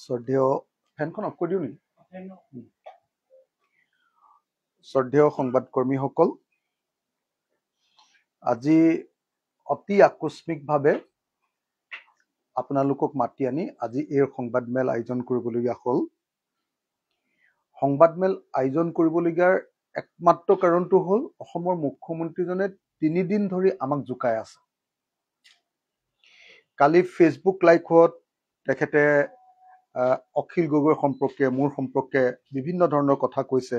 শ্ৰদ্ধেয় ফেনখন অফ কৰি দিওঁ নেকি? শ্ৰদ্ধেয় সংবাদকৰ্মীসকল, আজি অতি আকস্মিকভাৱে আপোনালোকক মাতি আনি আজি এই সংবাদমেল আয়োজন কৰিবলগীয়া হ'ল। সংবাদমেল আয়োজন কৰিবলগীয়াৰ একমাত্ৰ কাৰণটো হ'ল অসমৰ মুখ্যমন্ত্ৰীজনে 3 দিন ধৰি আমাক জোকাই আছে। কালি ফেচবুক লাইভত তেখেতে অখিল গগৈৰ সম্পৰ্কে, মোৰ সম্পৰ্কে বিভিন্ন ধৰণৰ কথা কৈছে।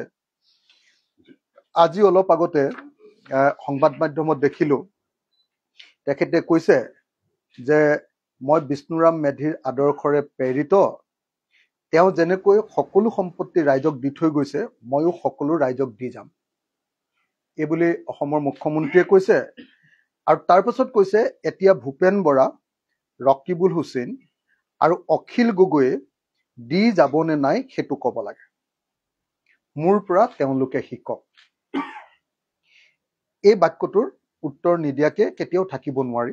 আজি অলপ আগতে সংবাদ মাধ্যমত দেখিলো তেখেতে কৈছে যে মই বিষ্ণুৰাম মেধিৰ আদৰ্শৰে প্ৰেৰিত, তেওঁ যেনেকৈ সকলো সম্পত্তি ৰাইজক দি থৈ গৈছে ময়ো সকলো ৰাইজক দি যাম, এইবুলি অসমৰ মুখ্যমন্ত্ৰীয়ে কৈছে। আৰু তাৰ পাছত কৈছে এতিয়া ভূপেন বৰা, ৰকিবুল হুছেইন আৰু অখিল গগৈয়ে দি যাবনে নাই সেইটো ক'ব লাগে, মোৰ পৰা তেওঁলোকে শিকক। এই বাক্যটোৰ উত্তৰ নিদিয়াকে কেতিয়াও থাকিব নোৱাৰি।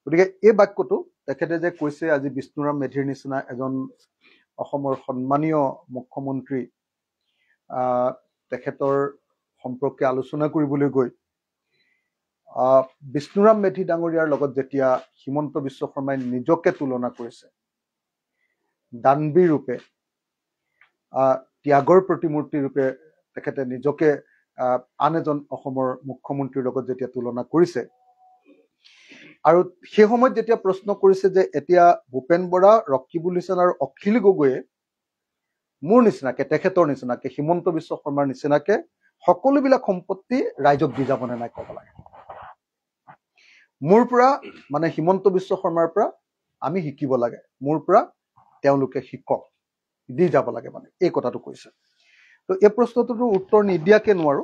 গতিকে এই বাক্যটো তেখেতে যে কৈছে আজি বিষ্ণুৰাম মেধিৰ নিচিনা এজন অসমৰ সন্মানীয় মুখ্যমন্ত্ৰী তেখেতৰ সম্পৰ্কে আলোচনা কৰিবলৈ গৈ বিষ্ণুৰাম মেধি ডাঙৰীয়াৰ লগত যেতিয়া হিমন্ত বিশ্ব শৰ্মাই নিজকে তুলনা কৰিছে, দানবীৰ ৰূপে, ত্যাগৰ প্ৰতিমূৰ্তি ৰূপে তেখেতে নিজকে আন এজন অসমৰ মুখ্যমন্ত্ৰীৰ লগত যেতিয়া তুলনা কৰিছে, আৰু সেই সময়ত যেতিয়া প্ৰশ্ন কৰিছে যে এতিয়া ভূপেন বৰা, ৰকিবুল হুছেইন আৰু অখিল গগৈয়ে মোৰ নিচিনাকে, তেখেতৰ নিচিনাকে, হিমন্ত বিশ্ব শৰ্মাৰ নিচিনাকে সকলোবিলাক সম্পত্তি ৰাইজক দি যাবনে নাই ক'ব লাগে। মোৰ পৰা মানে হিমন্ত বিশ্ব শৰ্মাৰ পৰা আমি শিকিব লাগে, মোৰ পৰা তেওঁলোকে শিকক, দি যাব লাগে, মানে এই কথাটো কৈছে। তো এই প্ৰশ্নটোতো উত্তৰ নিদিয়াকে নোৱাৰো।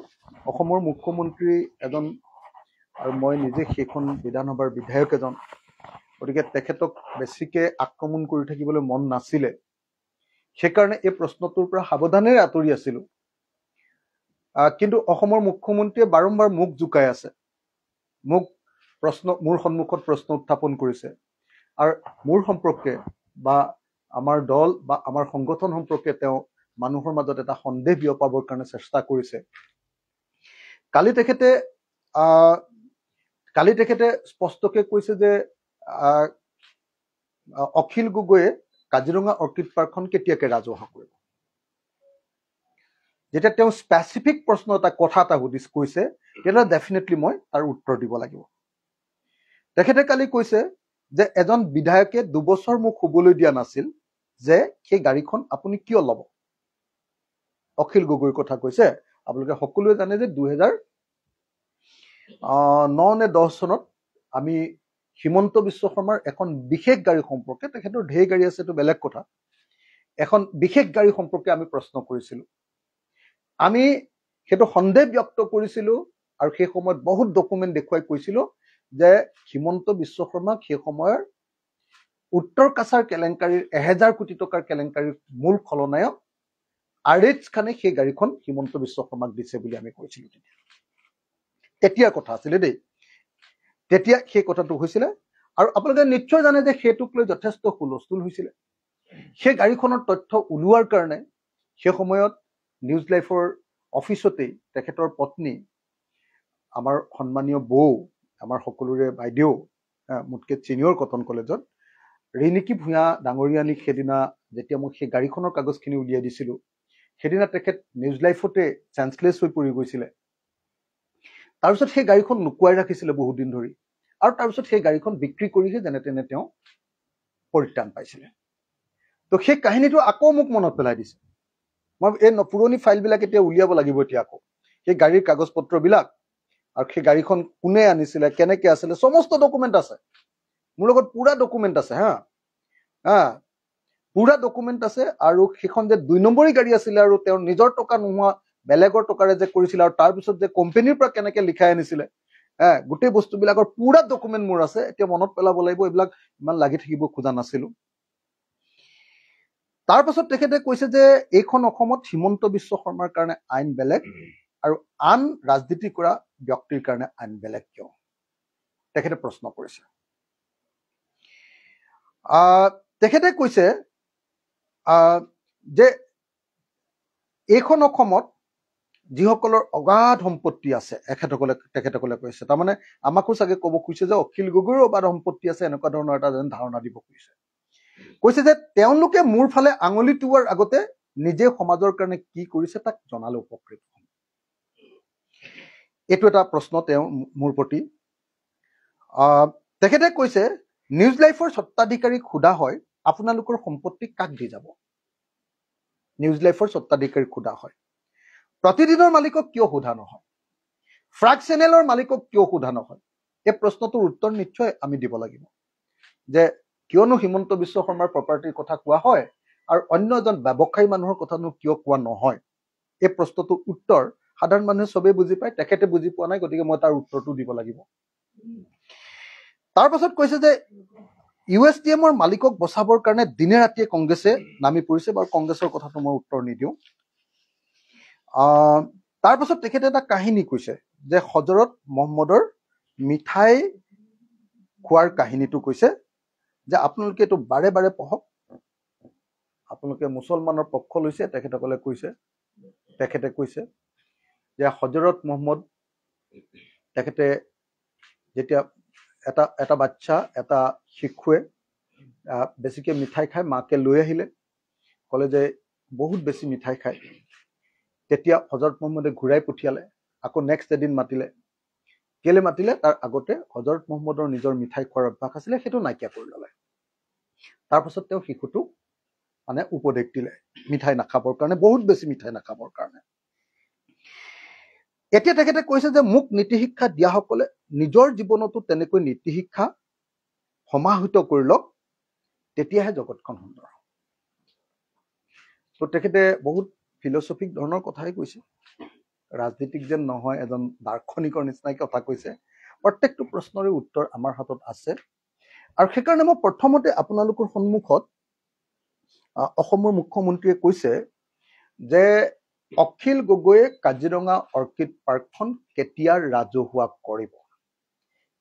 অসমৰ মুখ্যমন্ত্ৰী এজন আৰু মই নিজে সেইখন বিধানসভাৰ বিধায়ক এজন, গতিকে তেখেতক বেছিকে আক্ৰমণ কৰি থাকিবলৈ মন নাছিলে, সেইকাৰণে এই প্ৰশ্নটোৰ পৰা সাৱধানেৰে আঁতৰি আছিলো। কিন্তু অসমৰ মুখ্যমন্ত্ৰীয়ে বাৰম্বাৰ মোক জোকাই আছে, মোৰ সন্মুখত প্ৰশ্ন উত্থাপন কৰিছে, আৰু মোৰ সম্পৰ্কে বা আমাৰ দল বা আমাৰ সংগঠন সম্পৰ্কে তেওঁ মানুহৰ মাজত এটা সন্দেহ বিয়পাবৰ কাৰণে চেষ্টা কৰিছে। কালি তেখেতে স্পষ্টকে কৈছে যে অখিল গগৈয়ে কাজিৰঙা অৰ্কিড পাৰ্কখন কেতিয়াকে ৰাজহুৱা কৰিব। যেতিয়া তেওঁ স্পেচিফিক প্ৰশ্ন এটা, কথা এটা কৈছে, তেতিয়া ডেফিনেটলি মই তাৰ উত্তৰ দিব লাগিব। তেখেতে কালি কৈছে যে এজন বিধায়কে 2 বছৰ মোক শুবলৈ দিয়া নাছিল, যে সেই গাড়ীখন আপুনি কিয় ল'ব। অখিল গগৈৰ কথা কৈছে। আপোনালোকে সকলোৱে জানে যে 2009 নে 10 চনত আমি হিমন্ত বিশ্ব শৰ্মাৰ এখন বিশেষ গাড়ী সম্পৰ্কে, তেখেতৰ ঢেৰ গাড়ী আছে এইটো বেলেগ কথা, এখন বিশেষ গাড়ী সম্পৰ্কে আমি প্ৰশ্ন কৰিছিলো। আমি সেইটো সন্দেহ ব্যক্ত কৰিছিলো আৰু সেই সময়ত বহুত ডকুমেণ্ট দেখুৱাই কৈছিলো যে হিমন্ত বিশ্ব শৰ্মাক সেই সময়ৰ উত্তৰ কাছাৰ কেলেংকাৰীৰ 1000 কোটি টকাৰ কেলেংকাৰীৰ মূল খলনায়ক আৰিজ খানে সেই গাড়ীখন হিমন্ত বিশ্ব শৰ্মাক দিছে বুলি আমি কৈছিলো। তেতিয়াৰ কথা আছিলে দেই, তেতিয়া সেই কথাটো হৈছিলে। আৰু আপোনালোকে নিশ্চয় জানে যে সেইটোক লৈ যথেষ্ট হুলস্থুল হৈছিলে। সেই গাড়ীখনৰ তথ্য ওলোৱাৰ কাৰণে সেই সময়ত নিউজ লাইফৰ অফিচতেই তেখেতৰ পত্নী, আমাৰ সন্মানীয় বৌ, আমাৰ সকলোৰে বাইদেউ, মোতকে চিনিয়ৰ কটন কলেজত, ৰিণিকী ভূঞা ডাঙৰীয়ানীক সেইদিনা যেতিয়া মই সেই গাড়ীখনৰ কাগজখিনি উলিয়াই দিছিলো, সেইদিনা তেখেত নিউজ লাইফতে চেঞ্চলেছ হৈ পৰি গৈছিলে। তাৰপিছত সেই গাড়ীখন লুকুৱাই ৰাখিছিলে বহুত দিন ধৰি, আৰু তাৰপিছত সেই গাড়ীখন বিক্ৰী কৰিহে যেনে তেনে তেওঁ পৰিত্ৰাণ পাইছিলে। তো সেই কাহিনীটো আকৌ মোক মনত পেলাই দিছে। মই এই পুৰণি ফাইলবিলাক এতিয়া উলিয়াব লাগিব এতিয়া আকৌ, সেই গাড়ীৰ কাগজ পত্ৰবিলাক, আৰু সেই গাড়ীখন কোনে আনিছিলে, কেনেকে আছিলে, সমস্ত ডকুমেণ্ট আছে মোৰ লগত, পুৰা ডকুমেণ্ট আছে, পুৰা ডকুমেণ্ট আছে। আৰু সেইখন যে 2 নম্বৰী গাড়ী আছিলে আৰু তেওঁৰ নিজৰ টকা নোহোৱা বেলেগৰ টকাৰে যে কৰিছিলে, আৰু তাৰপিছত যে কোম্পানীৰ পৰা কেনেকে লিখাই আনিছিলে, গোটেই বস্তুবিলাকৰ পুৰা ডকুমেণ্ট মোৰ আছে। এতিয়া মনত পেলাব লাগিব, এইবিলাক ইমান লাগি থাকিব খোজা নাছিলো। তাৰ পাছত তেখেতে কৈছে যে এইখন অসমত হিমন্ত বিশ্ব শৰ্মাৰ কাৰণে আইন বেলেগ আৰু আন ৰাজনীতি কৰা ব্যক্তিৰ কাৰণে আইন বেলেগ কিয়, তেখেতে প্ৰশ্ন কৰিছে। তেখেতে কৈছে যে এইখন অসমত যিসকলৰ অগাধ সম্পত্তি আছে তেখেতসকলে কৈছে, তাৰমানে আমাকো চাগে ক'ব খুজিছে যে অখিল গগৈৰো অগাধ সম্পত্তি আছে, এনেকুৱা ধৰণৰ এটা যেন ধাৰণা দিব কৈছে যে তেওঁলোকে মোৰ ফালে আঙুলি টোৱাৰ আগতে নিজে সমাজৰ কাৰণে কি কৰিছে তাক জনালে উপকৃত হ'ম। এইটো এটা প্ৰশ্ন তেওঁ মোৰ প্ৰতি। তেখেতে কৈছে নিউজ লাইফৰ স্বত্বাধিকাৰীক সোধা হয় আপোনালোকৰ সম্পত্তি কাক দি যাব। নিউজ লাইফৰ স্বত্বাধিকাৰীক সোধা হয়, প্ৰতিদিনৰ মালিকক কিয় সোধা নহয়, ফ্ৰাগ চেনেলৰ মালিকক কিয় সোধা নহয়। এই প্ৰশ্নটোৰ উত্তৰ নিশ্চয় আমি দিব লাগিব যে কিয়নো হিমন্ত বিশ্ব শৰ্মাৰ প্ৰপাৰ্টিৰ কথা কোৱা হয় আৰু অন্য এজন ব্যৱসায়ী মানুহৰ কথানো কিয় কোৱা নহয়। এই প্ৰশ্নটোৰ উত্তৰ সাধাৰণ মানুহে চবেই বুজি পায়, তেখেতে বুজি পোৱা নাই, গতিকে মই তাৰ উত্তৰটো দিব লাগিব। তাৰ পাছত কৈছে যে USDMৰ মালিকক বচাবৰ কাৰণে দিনে ৰাতিয়ে কংগ্ৰেছে নামি পৰিছে, বাৰু কংগ্ৰেছৰ কথাটো মই উত্তৰ নিদিওঁ। তাৰ পাছত তেখেতে এটা কাহিনী কৈছে যে হজৰত মহম্মদৰ মিঠাই খোৱাৰ কাহিনীটো কৈছে যে আপোনালোকে এইটো বাৰে বাৰে পঢ়ক, আপোনালোকে মুছলমানৰ পক্ষ লৈছে। তেখেতে কৈছে যে হজৰত মহম্মদ তেখেতে যেতিয়া এটা বাচ্চা এটা শিশুৱে বেছিকৈ মিঠাই খাই মাকে লৈ আহিলে, ক'লে যে বহুত বেছি মিঠাই খায়। তেতিয়া হজৰত মহম্মদে ঘূৰাই পঠিয়ালে, আকৌ নেক্সট এদিন মাতিলে। কেলে মাতিলে, তাৰ আগতে হজৰত মহম্মদৰ নিজৰ মিঠাই খোৱাৰ অভ্যাস আছিলে, সেইটো নাইকিয়া কৰি ল'লে। তাৰপাছত তেওঁ শিশুটোক মানে উপদেশ দিলে মিঠাই নাখাবৰ কাৰণে, বহুত বেছি মিঠাই নাখাবৰ কাৰণে। এতিয়া তেখেতে কৈছে যে মোক নীতি শিক্ষা দিয়াসকলে নিজৰ জীৱনতো তেনেকৈ নীতি শিক্ষা সমাহিত কৰি লওক, তেতিয়াহে জগতখন সুন্দৰ হ'ব। তো তেখেতে বহুত ফিলচফিক ধৰণৰ কথাই কৈছে, ৰাজনীতিক যেন নহয়, এজন দাৰ্শনিকৰ নিচিনাকৈ কথা কৈছে। প্ৰত্যেকটো প্ৰশ্নৰে উত্তৰ আমাৰ হাতত আছে, আৰু সেইকাৰণে মই প্ৰথমতে আপোনালোকৰ সন্মুখত অসমৰ মুখ্যমন্ত্ৰীয়ে কৈছে যে অখিল গগৈয়ে কাজিৰঙা অৰ্কিড পাৰ্কখন কেতিয়া ৰাজহুৱা কৰিব।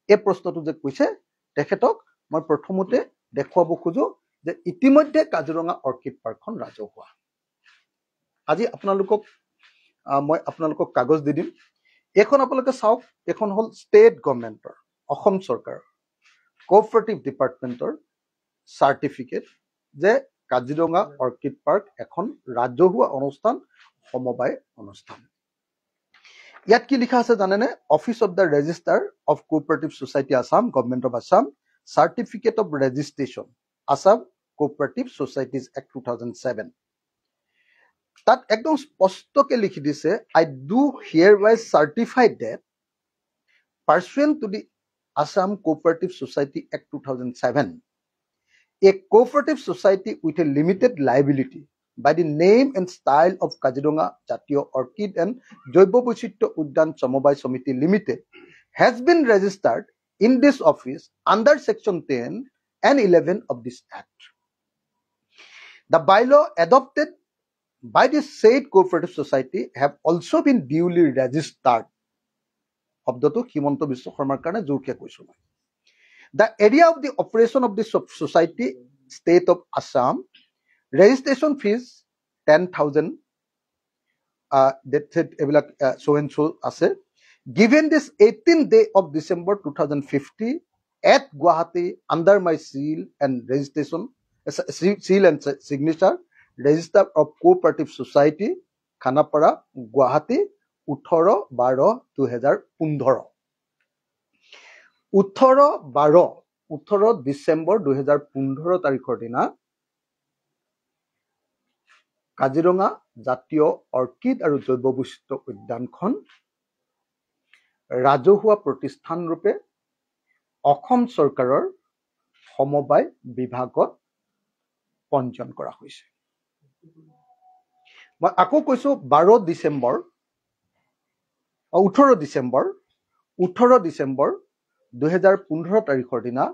এই প্ৰশ্নটো যে কৈছে, তেখেতক মই প্ৰথমতে দেখুৱাব খোজো যে ইতিমধ্যে কাজিৰঙা অৰ্কিড পাৰ্কখন ৰাজহুৱা। আজি মই আপোনালোকক কাগজ দি দিম, এইখন আপোনালোকে চাওক। এইখন হ'ল ষ্টেট গভৰ্ণমেণ্টৰ, অসম চৰকাৰৰ কোঅপাৰেটিভ ডিপাৰ্টমেণ্টৰ চাৰ্টিফিকেট যে কাজিৰঙা অৰ্কিড পাৰ্ক এখন ৰাজহুৱা অনুষ্ঠান, সমবায় অনুষ্ঠান। ইয়াত কি লিখা আছে জানেনে? Office of the registrar of cooperative society Assam, government of Assam, certificate of registration Assam cooperative societies act 2007। তাত একদম স্পষ্টকে লিখি দিছে, I do hereby certify that pursuant to the Assam Cooperative Society Act 2007, a cooperative society with a limited liability by the name and style of Kaziranga Jatiyo Orchid and Joibo Boichitro Udyan Samobai Samiti Limited has been registered in this office under Section 10 and 11 of this Act. The bylaw adopted by the said cooperative society have also been duly registered. শব্দটো হিমন্ত বিশ্ব শৰ্মাৰ কাৰণে জোৰকে কৈছো মই। The area of the operation of the society, state of Assam, registration fees 10,000, এইবিলাক so and so আছে, given this 18th day of December 2050 at Guwahati under my seal and signature, register of cooperative society, Khanapara, Guwahati, 18/12/2015। 18 December 2015 তাৰিখৰ দিনা কাজিৰঙা জাতীয় orchid আৰু জৈৱ বৈচিত্ৰ্য উদ্যানখন ৰাজহুৱা প্ৰতিষ্ঠান ৰূপে অসম চৰকাৰৰ সমবায় বিভাগত পঞ্জীয়ন কৰা হৈছে। মই আকৌ কৈছো 18 ডিচেম্বৰ 2015 তাৰিখৰ দিনা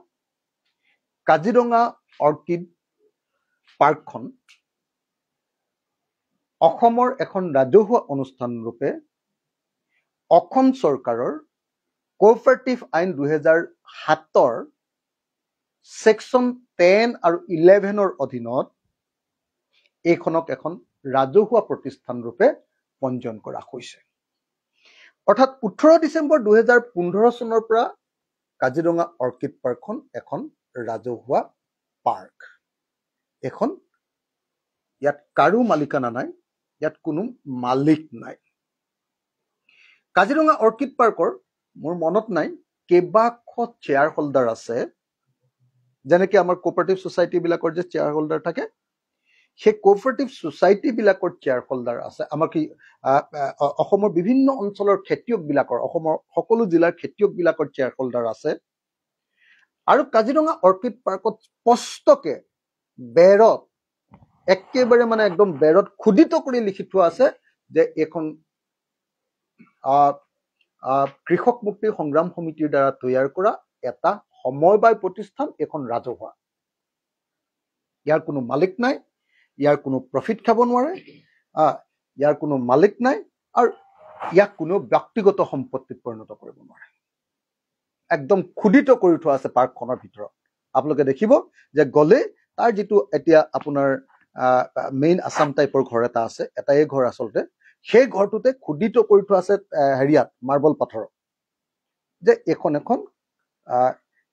কাজিৰঙা অৰ্কিড পাৰ্কখন অসমৰ এখন ৰাজহুৱা অনুষ্ঠান ৰূপে অসম চৰকাৰৰ কোঅপাৰেটিভ আইন 2007 সেকশন 10 আৰু 11ৰ অধীনত এইখনক এখন ৰাজহুৱা প্ৰতিষ্ঠান ৰূপে পঞ্জীয়ন কৰা হৈছে। অৰ্থাৎ 18 ডিচেম্বৰ 2015 চনৰ পৰা কাজিৰঙা অৰ্কিড পাৰ্কখন এখন ৰাজহুৱা পাৰ্ক। এখন ইয়াত কাৰো মালিকানা নাই, ইয়াত কোনো মালিক নাই। কাজিৰঙা অৰ্কিড পাৰ্কৰ মোৰ মনত নাই কেইবাশ শ্বেয়াৰ হোল্ডাৰ আছে, যেনেকে আমাৰ কোঅপাৰেটিভ ছ'চাইটি বিলাকৰ যে শ্বেয়াৰ হোল্ডাৰ থাকে, সেই কোঅপাৰেটিভ ছ'চাইটি বিলাকৰ শ্বেয়াৰ হোল্ডাৰ আছে। আমাৰ কি অসমৰ বিভিন্ন অঞ্চলৰ খেতিয়ক বিলাকৰ, অসমৰ সকলো জিলাৰ খেতিয়ক বিলাকৰ শ্বেয়াৰ হোল্ডাৰ আছে। আৰু কাজিৰঙা অৰ্কিড পাৰ্কত স্পষ্টকে বেৰত, একেবাৰে মানে একদম বেৰত খোদিত কৰি লিখি থোৱা আছে যে এইখন কৃষক মুক্তি সংগ্ৰাম সমিতিৰ দ্বাৰা তৈয়াৰ কৰা এটা সমবায় প্ৰতিষ্ঠান, এখন ৰাজহুৱা। ইয়াৰ কোনো মালিক নাই, ইয়াৰ কোনো প্ৰফিট খাব নোৱাৰে, ইয়াৰ কোনো মালিক নাই, আৰু ইয়াক কোনো ব্যক্তিগত সম্পত্তিত পৰিণত কৰিব নোৱাৰে। একদম খোদিত কৰি থোৱা আছে পাৰ্কখনৰ ভিতৰত। আপোনালোকে দেখিব যে গ'লে তাৰ যিটো এতিয়া আপোনাৰ মেইন আছাম টাইপৰ ঘৰ এটা আছে, এটাই ঘৰ আচলতে, সেই ঘৰটোতে খোদিত কৰি থোৱা আছে হেৰিয়াত মাৰ্বল পাথৰত যে এইখন এখন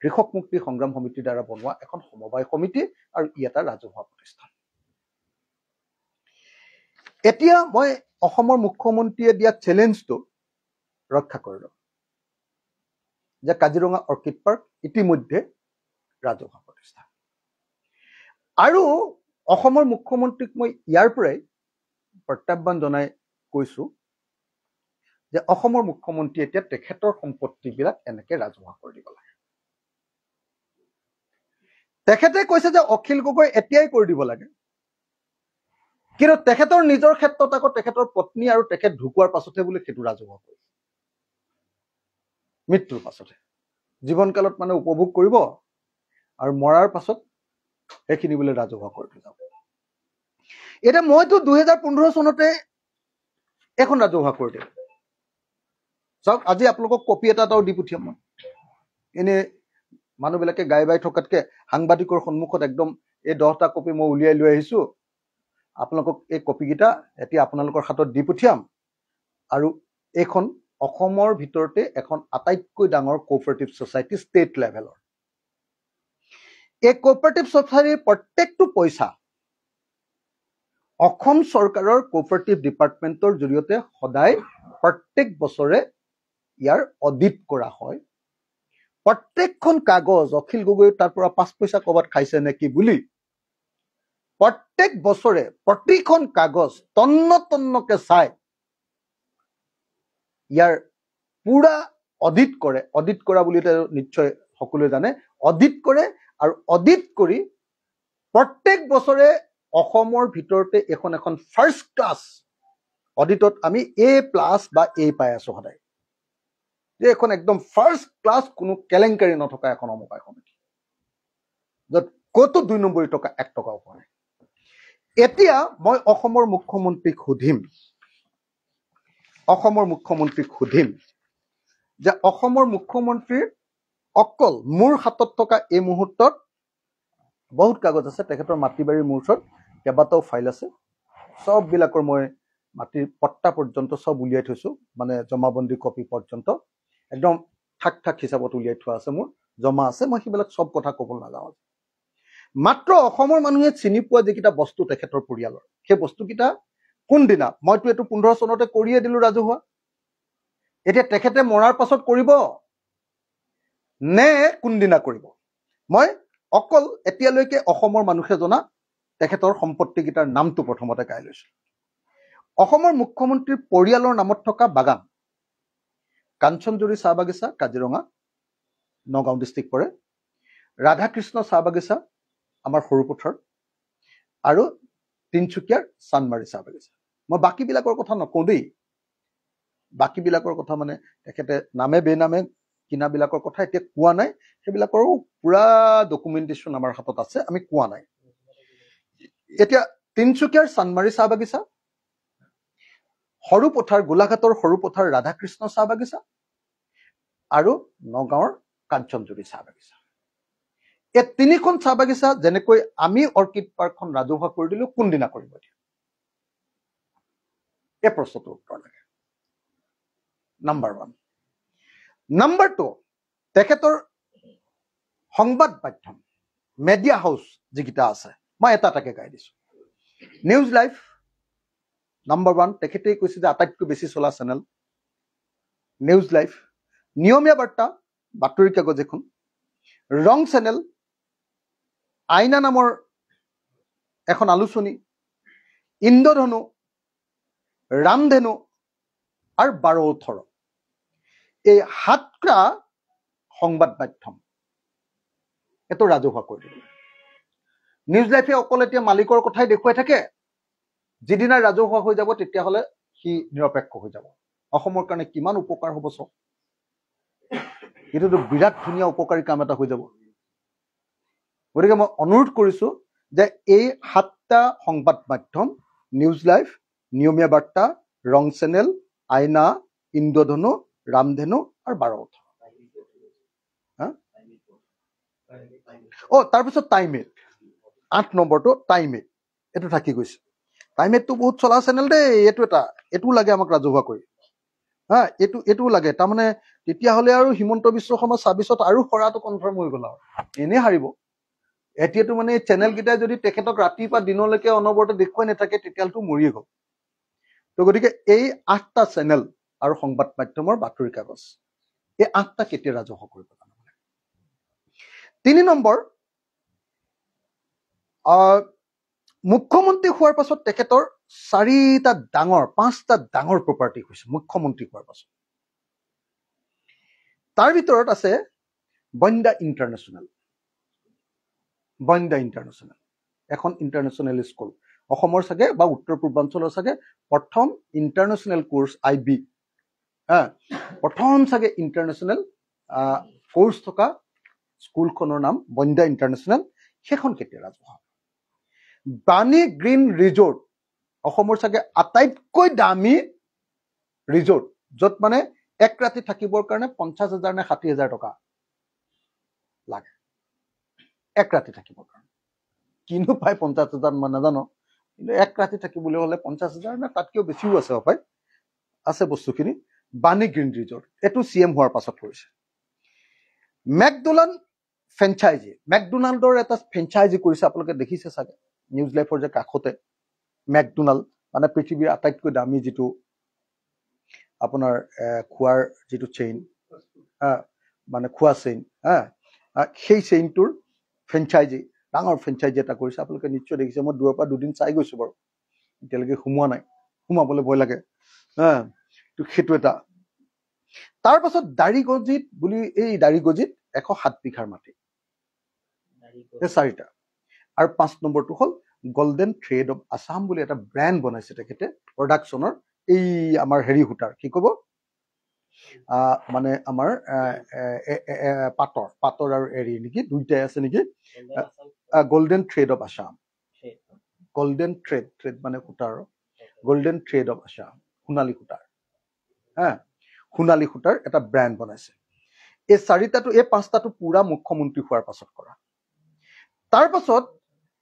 কৃষক মুক্তি সংগ্ৰাম সমিতিৰ দ্বাৰা বনোৱা এখন সমবায় সমিতি আৰু ই এটা ৰাজহুৱা প্ৰতিষ্ঠান। এতিয়া মই অসমৰ মুখ্যমন্ত্ৰীয়ে দিয়া চেলেঞ্জটো ৰক্ষা কৰিলোঁ যে কাজিৰঙা অৰ্কিড পাৰ্ক ইতিমধ্যে ৰাজহুৱা প্ৰতিষ্ঠান। আৰু অসমৰ মুখ্যমন্ত্ৰীক মই ইয়াৰ পৰাই প্ৰত্যাহ্বান জনাই কৈছো যে অসমৰ মুখ্যমন্ত্ৰী এতিয়া তেখেতৰ সম্পত্তিবিলাক এনেকে ৰাজহুৱা কৰি দিব লাগে। তেখেতে কৈছে যে অখিল গগৈ এতিয়াই কৰি দিব লাগে, কিন্তু তেখেতৰ নিজৰ ক্ষেত্ৰত আকৌ তেখেতৰ পত্নী আৰু তেখেত ঢুকোৱাৰ পাছতহে বোলে সেইটো ৰাজহুৱা কৰিছে, মৃত্যুৰ পাছতহে। জীৱনকালত মানে উপভোগ কৰিব আৰু মৰাৰ পাছত সেইখিনি বোলে ৰাজহুৱা কৰি থৈ যাব। এতিয়া মইতো 2015 চনতে এখন ৰাজহুৱা কৰি দিলোঁ। চাওক, আজি আপোনালোকক কপি এটাও দি পঠিয়াম মই। এনে মানুহবিলাকে গাই বাই থকাতকে সাংবাদিকৰ সন্মুখত একদম এই 10টা কপি মই উলিয়াই লৈ আহিছো, আপোনালোকক এই কপিকেইটা এতিয়া আপোনালোকৰ হাতত দি পঠিয়াম। আৰু এইখন অসমৰ ভিতৰতে এখন আটাইতকৈ ডাঙৰ কোঅপাৰেটিভ ছ'চাইটি ষ্টেট লেভেলৰ। এই কোঅপাৰেটিভ ছ'চাইটিৰ প্ৰত্যেকটো পইচা অসম চৰকাৰৰ কোঅপাৰেটিভ ডিপাৰ্টমেণ্টৰ জৰিয়তে সদায় প্ৰত্যেক বছৰে ইয়াৰ অডিট কৰা হয়। প্ৰত্যেকখন কাগজ অখিল গগৈ তাৰ পৰা 5 পইচা ক'ৰবাত খাইছে নেকি বুলি প্ৰত্যেক বছৰে প্ৰতিখন কাগজ তন্ন তন্নকে চাই ইয়াৰ পুৰা অডিট কৰে। অডিট কৰা বুলি নিশ্চয় সকলোৱে জানে। অডিট কৰে আৰু অডিট কৰি প্ৰত্যেক বছৰে অসমৰ ভিতৰতে এখন ফাৰ্ষ্ট ক্লাছ অডিটত আমি A+ বা A পাই আছো সদায়, যে এখন একদম ফাৰ্ষ্ট ক্লাছ, কোনো কেলেংকাৰী নথকা এখন সমবায় সমিতি, য'ত ক'তো 2 নম্বৰী টকা 1 টকাও পোৱা নাই। এতিয়া মই অসমৰ মুখ্যমন্ত্ৰীক সুধিম যে অসমৰ মুখ্যমন্ত্ৰীৰ অকল মোৰ হাতত থকা এই মুহূৰ্তত বহুত কাগজ আছে, তেখেতৰ মাটি বাৰীৰ মোৰ ওচৰত কেইবাটাও ফাইল আছে, সববিলাকৰ মই মাটিৰ পট্টা পৰ্যন্ত সব উলিয়াই থৈছো, মানে জমাবন্দী কপি পৰ্যন্ত একদম ঠাক ঠাক হিচাপত উলিয়াই থোৱা আছে, মোৰ জমা আছে। মই সেইবিলাক সব কথা ক'ব নাযাওঁ। মাত্ৰ অসমৰ মানুহে চিনি পোৱা যিকেইটা বস্তু তেখেতৰ পৰিয়ালৰ, সেই বস্তুকেইটা কোনদিনা, মইতো এইটো 15 চনতে কৰিয়ে দিলো ৰাজহুৱা, এতিয়া তেখেতে মৰাৰ পাছত কৰিব নে কোনদিনা কৰিব? মই অকল এতিয়ালৈকে অসমৰ মানুহে জনা তেখেতৰ সম্পত্তিকেইটাৰ নামটো প্ৰথমতে গাই লৈছো। অসমৰ মুখ্যমন্ত্ৰীৰ পৰিয়ালৰ নামত থকা বাগান, কাঞ্চনজুৰি চাহ বাগিচা, কাজিৰঙা, নগাঁও ডিষ্ট্ৰিক্ট পৰে। ৰাধাকৃষ্ণ চাহ বাগিচা আমাৰ সৰুপথাৰ, আৰু তিনচুকীয়াৰ চানমাৰী চাহ বাগিচা। মই বাকীবিলাকৰ কথা নকওঁ দেই, বাকীবিলাকৰ কথা মানে তেখেতে নামে বেনামে কিনাবিলাকৰ কথা এতিয়া কোৱা নাই, সেইবিলাকৰো পুৰা ডকুমেণ্টেশ্যন আমাৰ হাতত আছে, আমি কোৱা নাই। এতিয়া তিনচুকীয়াৰ চানমাৰী চাহ বাগিচা, সৰুপথাৰ গোলাঘাটৰ সৰুপথাৰ ৰাধাকৃষ্ণ চাহ বাগিচা, আৰু নগাঁৱৰ কাঞ্চনজুৰি চাহ বাগিচা। এই 3খন চাহ বাগিচা যেনেকৈ আমি অৰ্কিড পাৰ্কখন ৰাজহুৱা কৰি দিলো কোনদিনা কৰিব দিয়া এই প্ৰশ্নটোৰ উত্তৰ লাগে নাম্বাৰ 1 নাম্বাৰ 2 তেখেতৰ সংবাদ মাধ্যম মিডিয়া হাউচ যিকেইটা আছে মই এটা এটাকে গাই দিছো নিউজ লাইভ নাম্বাৰ 1 তেখেতেই কৈছে যে আটাইতকৈ বেছি চলা চেনেল নিউজ লাইভ নিয়মীয়া বাৰ্তা বাতৰি কাগজ এখন ৰং চেনেল আইনা নামৰ এখন আলোচনী ইন্দ্ৰধনু ৰামধেনু আৰু 12-18 এই 7টা সংবাদ মাধ্যম এটো ৰাজহুৱা কৰি দিলে নিউজ লাইফে অকল এতিয়া মালিকৰ কথাই দেখুৱাই থাকে যিদিনা ৰাজহুৱা হৈ যাব তেতিয়াহ'লে সি নিৰপেক্ষ হৈ যাব অসমৰ কাৰণে কিমান উপকাৰ হ'ব সব এটোতো বিৰাট ধুনীয়া উপকাৰী কাম এটা হৈ যাব গতিকে মই অনুৰোধ কৰিছো যে এই 7টা সংবাদ মাধ্যম নিউজ লাইভ নিয়মীয়া বাৰ্তা ৰং চেনেল আইনা ইন্দ্ৰধনু ৰামধেনু আৰু 12-18 তাৰপিছত টাইমেট 8 নম্বৰটো টাইমেট এটো থাকি গৈছে টাইমেটটো বহুত চলা চেনেল দেই এটো লাগে আমাক ৰাজহুৱা কৰি এটো লাগে তাৰমানে তেতিয়াহ'লে আৰু হিমন্ত বিশ্ব শৰ্মা 26ত আৰু হৰাটো কনফাৰ্ম হৈ গ'ল আৰু এনে হাৰিব এতিয়াতো মানে চেনেল কেইটাই যদি তেখেতক ৰাতিপুৱা দিনলৈকে অনবৰতে দেখুৱাই নাথাকে তেতিয়ালটো মৰিয়ে গ'ল তো গতিকে এই 8টা চেনেল আৰু সংবাদ মাধ্যমৰ বাতৰি কাগজ এই 8টা কেতিয়া ৰাজহুৱা কৰিব 3 নম্বৰ মুখ্যমন্ত্ৰী হোৱাৰ পাছত তেখেতৰ 5টা ডাঙৰ প্ৰপাৰ্টি হৈছে মুখ্যমন্ত্ৰী হোৱাৰ পাছত তাৰ ভিতৰত আছে বন্দা ইণ্টাৰনেশ্যনেল এখন ইণ্টাৰনেশ্যনেল স্কুল অসমৰ চাগে বা উত্তৰ পূৰ্বাঞ্চলৰ চাগে প্ৰথম ইণ্টাৰনেশ্যনেল কোৰ্স IB প্ৰথম চাগে ইণ্টাৰনেশ্যনেল কোৰ্স থকা স্কুলখনৰ নাম বন্দা ইণ্টাৰনেশ্যনেল সেইখন কেতিয়া ৰাজহুৱা বাণী গ্ৰীণ ৰিজৰ্ট অসমৰ চাগে আটাইতকৈ দামী ৰিজৰ্ট য'ত মানে এক ৰাতি থাকিবৰ কাৰণে 50,000 নে 60,000 টকা লাগে এক ৰাতি থাকিবৰ কাৰণে কিনো পায় 50,000 মই নাজানো কিন্তু এক ৰাতি থাকিবলৈ হলে 50,000 না তাতকেও বেছিও আছে পায় আছে বস্তুখিনি বাণী গ্ৰীণ ৰিজৰ্ট এটো CM হোৱাৰ পাছত কৰিছে মেকডোনাল্ডৰ এটা ফ্ৰেঞ্চাইজি কৰিছে আপোনালোকে দেখিছে চাগে নিউজ লাইফৰ যে কাষতে মেকডোনাল্ড মানে পৃথিৱীৰ আটাইতকৈ দামী যিটো আপোনাৰ খোৱাৰ যিটো চেইন মানে খোৱা চেইন সেই চেইনটোৰ ফ্ৰেঞ্চাইজি ডাঙৰ ফ্ৰেঞ্চাইজি এটা কৰিছে আপোনালোকে নিশ্চয় দেখিছে মই দূৰৰ পৰা দুদিন চাই গৈছো বাৰু এতিয়ালৈকে সোমোৱা নাই সোমাবলৈ ভয় লাগে তো সেইটো এটা তাৰ পাছত দাৰিগজিত বুলি এই দাৰিগজিত 107 বিঘাৰ মাটি এই 4টা আৰু 5 নম্বৰটো হ'ল গোল্ডেন থ্ৰেড অফ আসাম বুলি এটা ব্ৰেণ্ড বনাইছে তেখেতে প্ৰডাকশ্যনৰ এই আমাৰ হেৰি সূতাৰ কি ক'ব মানে আমাৰ পাটৰ আৰু এৰি নেকি দুইটাই আছে নেকি golden thread of Assam golden thread মানে সূতাৰ গোল্ডেন থ্ৰেড অফ আসাম সোণালী সূতাৰ এটা ব্ৰেণ্ড বনাইছে এই 4টাটো এই 5টাটো পুৰা মুখ্যমন্ত্ৰী হোৱাৰ পাছত কৰা তাৰ পাছত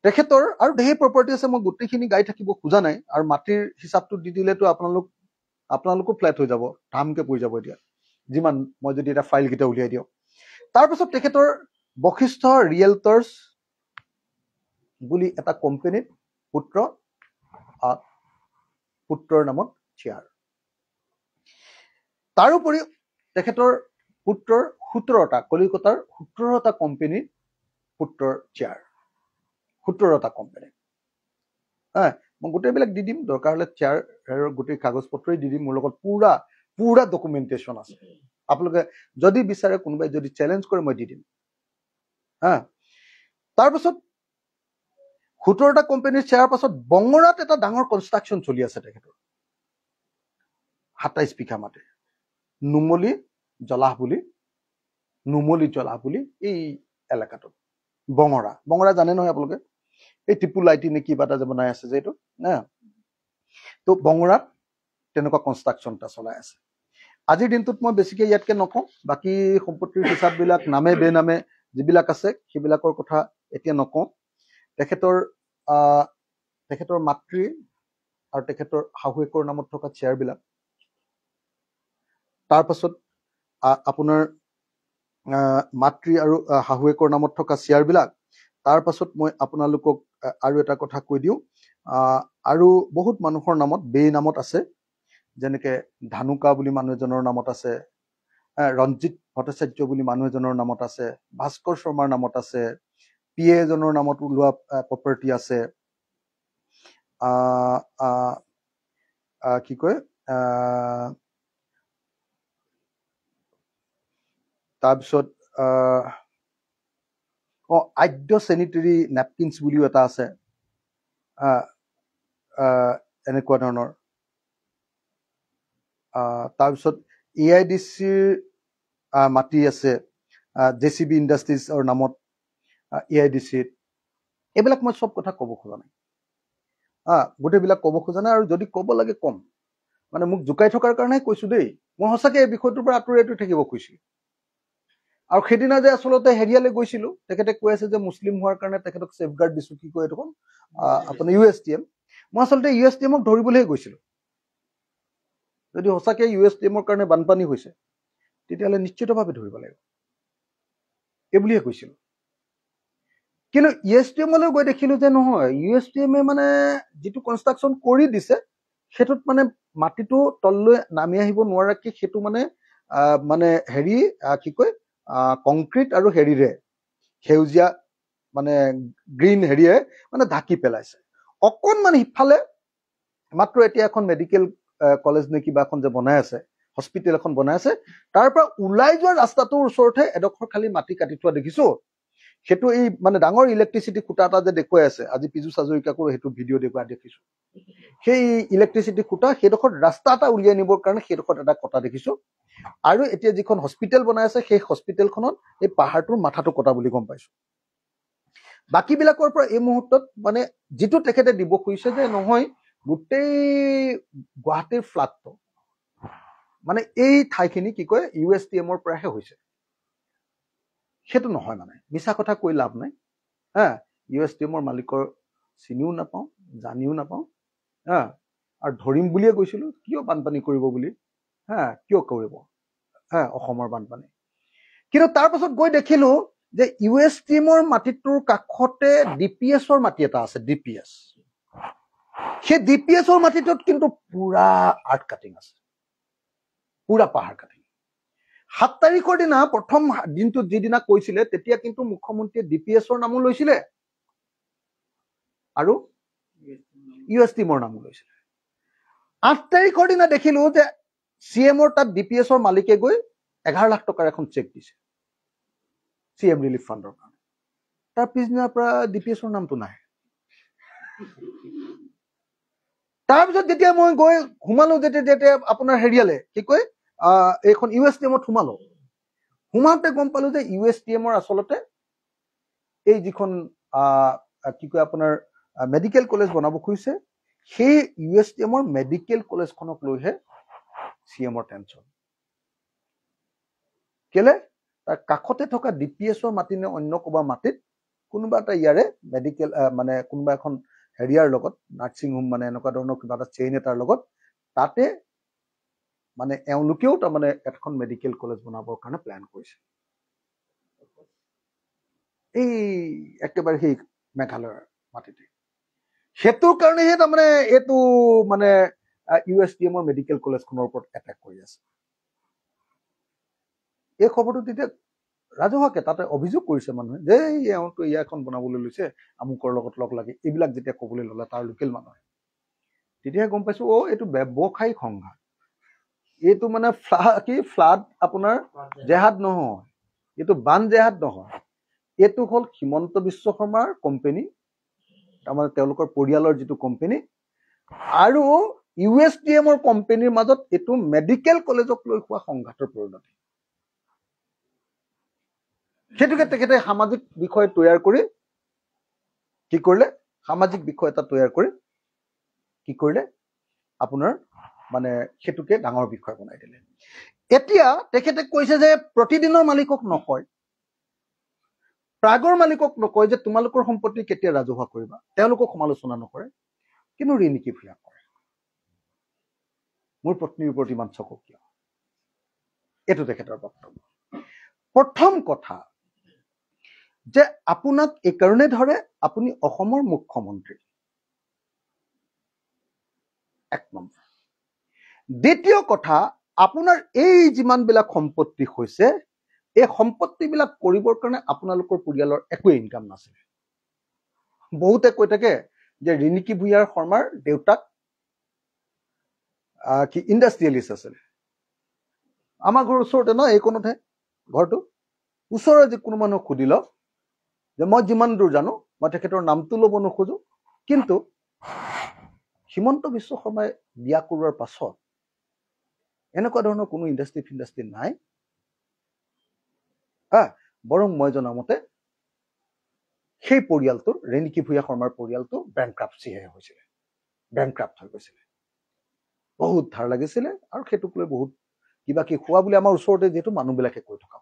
তেখেতৰ আৰু ঢেৰ প্ৰপাৰ্টি আছে মই গোটেইখিনি গাই থাকিব খোজা নাই আৰু মাটিৰ হিচাপটো দি দিলেতো আপোনালোকো ফ্লেট হৈ যাব ধামকে পৰি যাব এতিয়া যিমান মই যদি এটা ফাইল কেইটা উলিয়াই দিওঁ তাৰ পাছত তেখেতৰ বশিষ্ঠ ৰিয়েলটৰ্ছ বুলি এটা কোম্পানীত পুত্ৰৰ নামত চেয়াৰ তাৰোপৰি তেখেতৰ পুত্ৰৰ 17টা কলিকতাৰ 17টা কোম্পানীৰ পুত্ৰৰ চেয়াৰ 17টা কোম্পানী মই গোটেইবিলাক দি দিম দৰকাৰ হলে চেয়াৰ গোটেই কাগজ পত্ৰই দি দিম মোৰ লগত পুৰা ডকুমেণ্টেশ্যন আছে আপোনালোকে যদি বিচাৰে কোনোবাই যদি চেলেঞ্জ কৰে মই দি দিম তাৰপাছত 17টা কোম্পানীৰ চেয়াৰ পাছত বঙৰাত এটা ডাঙৰ কনষ্ট্ৰাকশ্যন চলি আছে তেখেতৰ 27 বিঘা মাটি নুমলী জলাহ বুলি এই এলেকাটোত বঙৰা জানে নহয় আপোনালোকে এই টিপু লাইটি নে কিবা এটা যে বনাই আছে যে এইটো তো বঙৰাত তেনেকুৱা কনষ্ট্ৰাকশ্যন এটা চলাই আছে আজিৰ দিনটোত মই বেছিকৈ ইয়াতকৈ নকওঁ বাকী সম্পত্তিৰ হিচাপবিলাক নামে বেনামে যিবিলাক আছে সেইবিলাকৰ কথা এতিয়া নকওঁ। তেখেতৰ মাতৃ আৰু তেখেতৰ শাহুৱেকৰ নামত থকা শ্বেয়াৰবিলাক, তাৰ পাছত আপোনাৰ মাতৃ আৰু শাহুৱেকৰ নামত থকা শ্বেয়াৰবিলাক, তাৰ পাছত মই আপোনালোকক আৰু এটা কথা কৈ দিওঁ, আৰু বহুত মানুহৰ নামত নামত আছে, যেনেকে ধানুকা বুলি মানুহ এজনৰ নামত আছে, ৰঞ্জিত ভট্টাচাৰ্য বুলি মানুহ এজনৰ নামত আছে, ভাস্কৰ শৰ্মাৰ নামত আছে, PA এজনৰ নামত ওলোৱা প্ৰপাৰ্টি আছে, কি কয় তাৰপিছত আদ্য চেনিটেৰী নেপকিনছ বুলিও এটা আছে, এনেকুৱা ধৰণৰ। তাৰপিছত AIDCৰ মাটি আছে, JCB ইণ্ডাষ্ট্ৰিজৰ নামত AIDCত। এইবিলাক মই চব কথা ক'ব খোজা নাই, গোটেইবিলাক ক'ব খোজা নাই, আৰু যদি ক'ব লাগে কম, মানে মোক জোকাই থকাৰ কাৰণে কৈছো দেই। মই সঁচাকে এই বিষয়টোৰ পৰা আঁতৰি থাকিব খুজিছিলো। আৰু সেইদিনা যে আচলতে হেৰিয়ালৈ গৈছিলো, তেখেতে কৈ আছে যে মুছলিম হোৱাৰ কাৰণে তেখেতক ছেফগাৰ্ড দিছো, কি কয় এইটো আপোনাৰ USTM। মই আচলতে USTMক ধৰিবলৈহে গৈছিলো। যদি সঁচাকে USTMৰ কাৰণে বানপানী হৈছে, তেতিয়াহ'লে নিশ্চিতভাৱে ধৰিব লাগিব, এই বুলিহে কৈছিলো। কিন্তু USTMলৈ গৈ দেখিলো যে নহয়, USTMে মানে যিটো কনষ্ট্ৰাকশ্যন কৰি দিছে, সেইটোত মানে মাটিটো তললৈ নামি আহিব নোৱাৰাকে সেইটো মানে হেৰি কি কয় কংক্ৰিট আৰু হেৰিৰে, সেউজীয়া মানে গ্ৰীণ হেৰিয়ে মানে ঢাকি পেলাইছে। অকণমান সিফালে মাত্ৰ এতিয়া এখন মেডিকেল কলেজ নে কিবা এখন যে বনাই আছে, হস্পিটেল এখন বনাই আছে, তাৰ পৰা ওলাই যোৱা ৰাস্তাটোৰ ওচৰতে এডোখৰ খালি মাটি কাটি থোৱা দেখিছো। সেইটো এই মানে ডাঙৰ ইলেক্ট্ৰিচিটি খুঁটা এটা যে দেখুৱাই আছে, আজি পীযুষ হাজৰিকাকো সেইটো ভিডিঅ' দেখুৱাই দেখিছো। সেই ইলেক্ট্ৰিচিটি খুঁটা সেইডোখৰত ৰাস্তা এটা উলিয়াই নিবৰ কাৰণে সেইডোখৰত এটা কটা দেখিছো। আৰু এতিয়া যিখন হস্পিটেল বনাই আছে, সেই হস্পিটেলখনত এই পাহাৰটোৰ মাথাটো কটা বুলি গম পাইছো। বাকীবিলাকৰ পৰা এই মুহূৰ্তত মানে যিটো তেখেতে দিব খুজিছে যে নহয়, গোটেই গুৱাহাটীৰ ফ্লাডটো মানে এই ঠাইখিনি কি কয় USTMৰ পৰাহে হৈছে। সেইটো নহয়, মানে মিছা কথা কৈ লাভ নাই। USTMৰ মালিকৰ চিনিও নাপাওঁ, জানিও নাপাওঁ, আৰু ধৰিম বুলিয়ে গৈছিলো, কিয় বানপানী কৰিব বুলি, কিয় কৰিব অসমৰ বানপানী। কিন্তু তাৰ পাছত গৈ দেখিলো যে USTMৰ মাটিটোৰ কাষতে DPSৰ মাটি এটা আছে, DPS। সেই DPSৰ মাটিটোত কিন্তু পুৰা আৰ্ট কাটিং আছে, পুৰা পাহাৰ কাটিং। 7 তাৰিখৰ দিনা প্ৰথম দিনটোত যিদিনা কৈছিলে, তেতিয়া কিন্তু মুখ্যমন্ত্ৰীয়ে DPSৰ নামো লৈছিলে আৰু USTMৰ নামো লৈছিলে। 8 তাৰিখৰ দিনা দেখিলো যে CMৰ তাত DPSৰ মালিকে গৈ 11 লাখ টকাৰ এখন চেক দিছে CM ৰিলিফ ফাণ্ডৰ কাৰণে। তাৰ পিছদিনাৰ পৰা DPSৰ নামটো নাই। তাৰপিছত যেতিয়া মই গৈ সোমালো, যেতিয়া আপোনাৰ হেৰিয়ালে কি কয় এইখন USTMত সোমাওতে গম পালো যে USTMৰ আচলতে এই যিখন কি কয় আপোনাৰ মেডিকেল কলেজ বনাব খুজিছে, সেই USTMৰ মেডিকেল কলেজখনক লৈহে CMৰ টেনচন। কেলে? তাৰ কাষতে থকা DPSৰ মাটি নে অন্য ক'বা মাটিত কোনোবা এটা ইয়াৰে মেডিকেল মানে কোনোবা এখন হেৰিয়াৰ লগত, নাৰ্ছিং হোম মানে এনেকুৱা ধৰণৰ কিবা এটা চেইন এটাৰ লগত, তাতে মানে এওঁলোকেও তাৰমানে এখন মেডিকেল কলেজ বনাবৰ কাৰণে প্লেন কৰিছে। এই একেবাৰে সেই মেঘালয়ৰ মাটিতে। সেইটোৰ কাৰণেহে তাৰমানে এইটো মানে USTMৰ মেডিকেল কলেজখনৰ ওপৰত এটেক কৰি আছে। এই খবৰটো তেতিয়া ৰাজহুৱাকে তাতে অভিযোগ কৰিছে মানুহে যে এওঁতো ইয়াখন বনাবলৈ লৈছে, আমুকৰ লগত লগ লাগি, এইবিলাক যেতিয়া ক'বলৈ ল'লে তাৰ লোকেল মানুহে, তেতিয়াহে গম পাইছো এইটো ব্যৱসায়িক সংঘাত। এইটো মানে ফ্লাড আপোনাৰ জেহাদ নহয়, এইটো বান জেহাদ নহয়, এইটো হ'ল হিমন্ত বিশ্ব শৰ্মাৰ কোম্পানী, তাৰমানে তেওঁলোকৰ পৰিয়ালৰ যিটো কোম্পানী, আৰু USTMৰ কোম্পানীৰ মাজত এইটো মেডিকেল কলেজক লৈ হোৱা সংঘাতৰ পৰিণতি। সেইটোকে তেখেতে সামাজিক বিষয় তৈয়াৰ কৰি কি কৰিলে, সামাজিক বিষয় এটা তৈয়াৰ কৰি কি কৰিলে আপোনাৰ মানে সেইটোকে ডাঙৰ বিষয় বনাই দিলে। এতিয়া তেখেতে কৈছে যে প্ৰতিদিনৰ মালিকক নকয়, প্ৰাগৰ মালিকক নকয় যে তোমালোকৰ সম্পত্তি কেতিয়া ৰাজহুৱা কৰিবা, তেওঁলোকক সমালোচনা নকৰে, কিন্তু ৰিণিকী ভূঞা কৰে। মোৰ পত্নীৰ ওপৰত ইমান চকু কিয়? এইটো তেখেতৰ বক্তব্য। প্ৰথম কথা যে আপোনাক এইকাৰণে ধৰে আপুনি অসমৰ মুখ্যমন্ত্ৰী, এক নম্বৰ। দ্বিতীয় কথা, আপোনাৰ এই যিমানবিলাক সম্পত্তি হৈছে, এই সম্পত্তিবিলাক কৰিবৰ কাৰণে আপোনালোকৰ পৰিয়ালৰ একো ইনকাম নাছিলে। বহুতে কৈ থাকে যে ৰিণিকী ভূঞা শৰ্মাৰ দেউতাক কি ইণ্ডাষ্ট্ৰিয়েলিষ্ট আছিলে। আমাৰ ঘৰৰ ওচৰতে ন, এইকণতহে ঘৰটো। ওচৰৰ যিকোনো মানুহক সুধি লওক, যে মই যিমান দূৰ জানো, মই তেখেতৰ নামটো ল'ব নোখোজো, কিন্তু হিমন্ত বিশ্ব শৰ্মাই বিয়া কৰোৱাৰ পাছত এনেকুৱা ধৰণৰ কোনো ইণ্ডাষ্ট্ৰি নাই। বৰং মই জনামতে সেই পৰিয়ালটোৰ, ৰিণিকী ভূঞা শৰ্মাৰ পৰিয়ালটো বেংক্ৰাপচিহে হৈছিলে, বেংক্ৰাপ্ট হৈ গৈছিলে। বহুত ধাৰ লাগিছিলে আৰু সেইটোক লৈ বহুত কিবা কি খোৱা বুলি আমাৰ ওচৰতে যিহেতু মানুহবিলাকে কৈ থকা।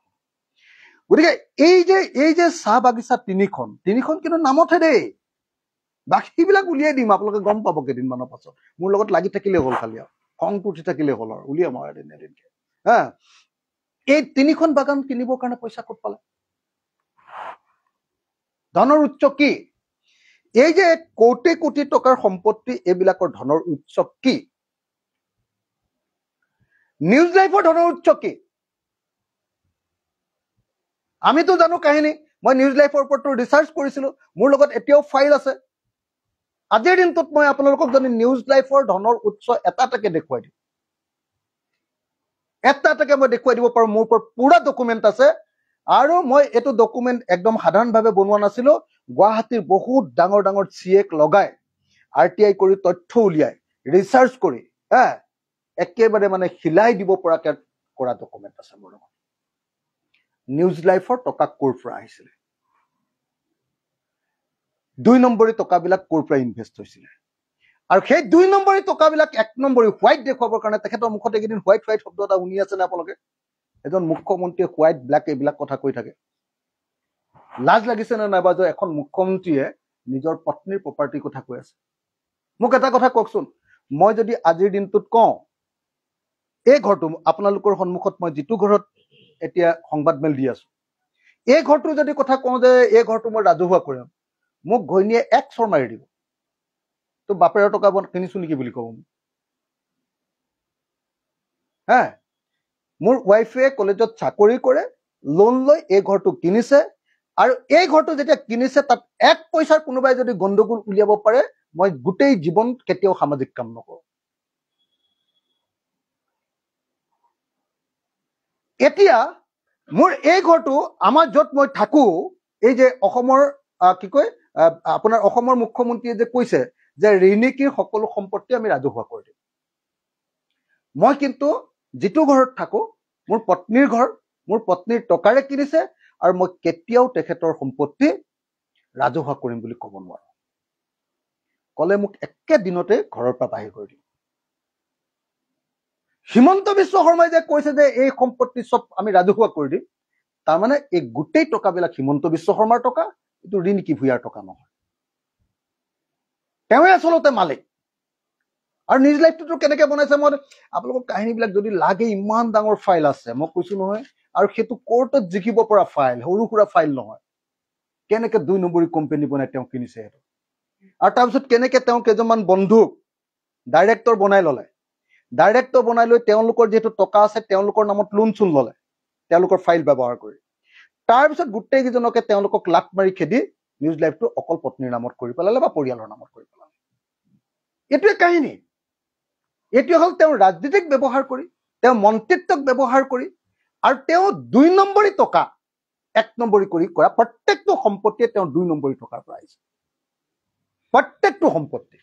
গতিকে এই যে চাহ বাগিচা তিনিখন কিন্তু নামতহে দেই, বাকীবিলাক উলিয়াই দিম, আপোনালোকে গম পাব কেইদিনমানৰ পাছত। মোৰ লগত লাগি থাকিলে হ'ল, খালি আৰু খংটো উঠি থাকিলে হ'ল আৰু উলিয়াম আৰু এদিনকে। এই তিনিখন বাগান কিনিবৰ কাৰণে পইচা ক'ত পালে? ধনৰ উৎস কি? এই যে কোটি কোটি টকাৰ সম্পত্তি, এইবিলাকৰ ধনৰ উৎস কি? নিউজ লাইফৰ ধনৰ উৎস কি? আমিতো জানো কাহিনী। মই নিউজ লাইফৰ ওপৰত ৰিচাৰ্চ কৰিছিলো, মোৰ লগত এতিয়াও ফাইল আছে। আজিৰ দিনটোত মই আপোনালোকক যদি নিউজ লাইফৰ ধনৰ উৎস এটা এটাকে দেখুৱাই দিওঁ, এটা এটাকে মই দেখুৱাই দিব পাৰো, মোৰ ওপৰত পুৰা ডকুমেণ্ট আছে। আৰু মই এইটো ডকুমেণ্ট একদম সাধাৰণভাৱে বনোৱা নাছিলো, গুৱাহাটীৰ বহুত ডাঙৰ ডাঙৰ চিএক লগাই RTI কৰি তথ্য উলিয়াই ৰিচাৰ্চ কৰি একেবাৰে মানে হিলাই দিব পৰাকে কৰা ডকুমেণ্ট আছে মোৰ লগত। নিউজ লাইফৰ টকা ক'ৰ পৰা আহিছিলে, 2 নম্বৰী টকাবিলাক ক'ৰ পৰা ইনভেষ্ট হৈছিলে, আৰু সেই 2 নম্বৰী টকাবিলাক 1 নম্বৰী হোৱাইট দেখুৱাবৰ কাৰণে তেখেতৰ মুখত এইকেইদিন হোৱাইট শব্দ এটা শুনি আছে নে আপোনালোকে? এজন মুখ্যমন্ত্ৰীয়ে হোৱাইট ব্লেক এইবিলাক কথা কৈ থাকে। লাজ লাগিছে নে নাইবা যে এখন মুখ্যমন্ত্ৰীয়ে নিজৰ পত্নীৰ প্ৰপাৰ্টিৰ কথা কৈ আছে? মোক এটা কথা কওকচোন, মই যদি আজিৰ দিনটোত কওঁ, এই ঘৰটো আপোনালোকৰ সন্মুখত মই যিটো ঘৰত এতিয়া সংবাদমেল দি আছো, এই ঘৰটো যদি কথা কওঁ যে এই ঘৰটো মই ৰাজহুৱা কৰিম, মোক ঘৈণীয়ে 1 চৰ মাৰি দিব। তো বাপেৰৰ টকা কিনিছো নেকি বুলি কব। মোৰ ৱাইফে কলেজত চাকৰি কৰে, লোন লৈ এই ঘৰটো কিনিছে, আৰু এই ঘৰটো যেতিয়া কিনিছে তাত 1 পইচাৰ কোনোবাই যদি গণ্ডগোল উলিয়াব পাৰে, মই গোটেই জীৱন কেতিয়াও সামাজিক কাম নকৰোঁ। এতিয়া মোৰ এই ঘৰটো আমাৰ য'ত মই থাকো, এই যে অসমৰ কি কয় আপোনাৰ অসমৰ মুখ্যমন্ত্ৰীয়ে যে কৈছে যে ৰিণিকীৰ সকলো সম্পত্তি আমি ৰাজহুৱা কৰি দিম। মই কিন্তু যিটো ঘৰত থাকো, মোৰ পত্নীৰ ঘৰ, মোৰ পত্নীৰ টকাৰে কিনিছে, আৰু মই কেতিয়াও তেখেতৰ সম্পত্তি ৰাজহুৱা কৰিম বুলি ক'ব নোৱাৰো। ক'লে মোক একেদিনতে ঘৰৰ পৰা বাহিৰ কৰি দিম। হিমন্ত বিশ্ব শৰ্মাই যে কৈছে যে এই সম্পত্তি চব আমি ৰাজহুৱা কৰি দিম, তাৰমানে এই গোটেই টকাবিলাক হিমন্ত বিশ্ব শৰ্মাৰ টকা, এইটো ৰিণিকী ভূঞাৰ টকা নহয়। তেওঁৱে আচলতে মালিক। আৰু নিউজ লাইভটোতো কেনেকে বনাইছে, মই আপোনালোকৰ কাহিনীবিলাক যদি লাগে, ইমান ডাঙৰ ফাইল আছে, মই কৈছো নহয়। আৰু সেইটো কোৰ্টত জিকিব পৰা ফাইল, সৰু সুৰা ফাইল নহয়। কেনেকে 2 নম্বৰী কোম্পানী বনাই তেওঁ কিনিছে সেইটো, আৰু তাৰপিছত কেনেকে তেওঁ কেইজনমান বন্ধুক ডাইৰেক্টৰ বনাই ললে, ডাইৰেক্টৰ বনাই লৈ তেওঁলোকৰ যিহেতু টকা আছে, তেওঁলোকৰ নামত লোন চোন ললে, তেওঁলোকৰ ফাইল ব্যৱহাৰ কৰি। তাৰপিছত গোটেইকেইজনকে তেওঁলোকক লাট মাৰি খেদি নিউজ লাইভটো অকল পত্নীৰ নামত কৰি পেলালে বা পৰিয়ালৰ নামত কৰি পেলালে। এইটোৱে কাহিনী। এইটোৱে হ'ল তেওঁ ৰাজনীতিক ব্যৱহাৰ কৰি, তেওঁ মন্ত্ৰিত্বক ব্যৱহাৰ কৰি, আৰু তেওঁ 2 নম্বৰী টকা 1 নম্বৰী কৰি কৰা প্ৰত্যেকটো সম্পত্তিয়ে তেওঁ 2 নম্বৰী টকাৰ পৰা আহিছে। প্ৰত্যেকটো সম্পত্তি,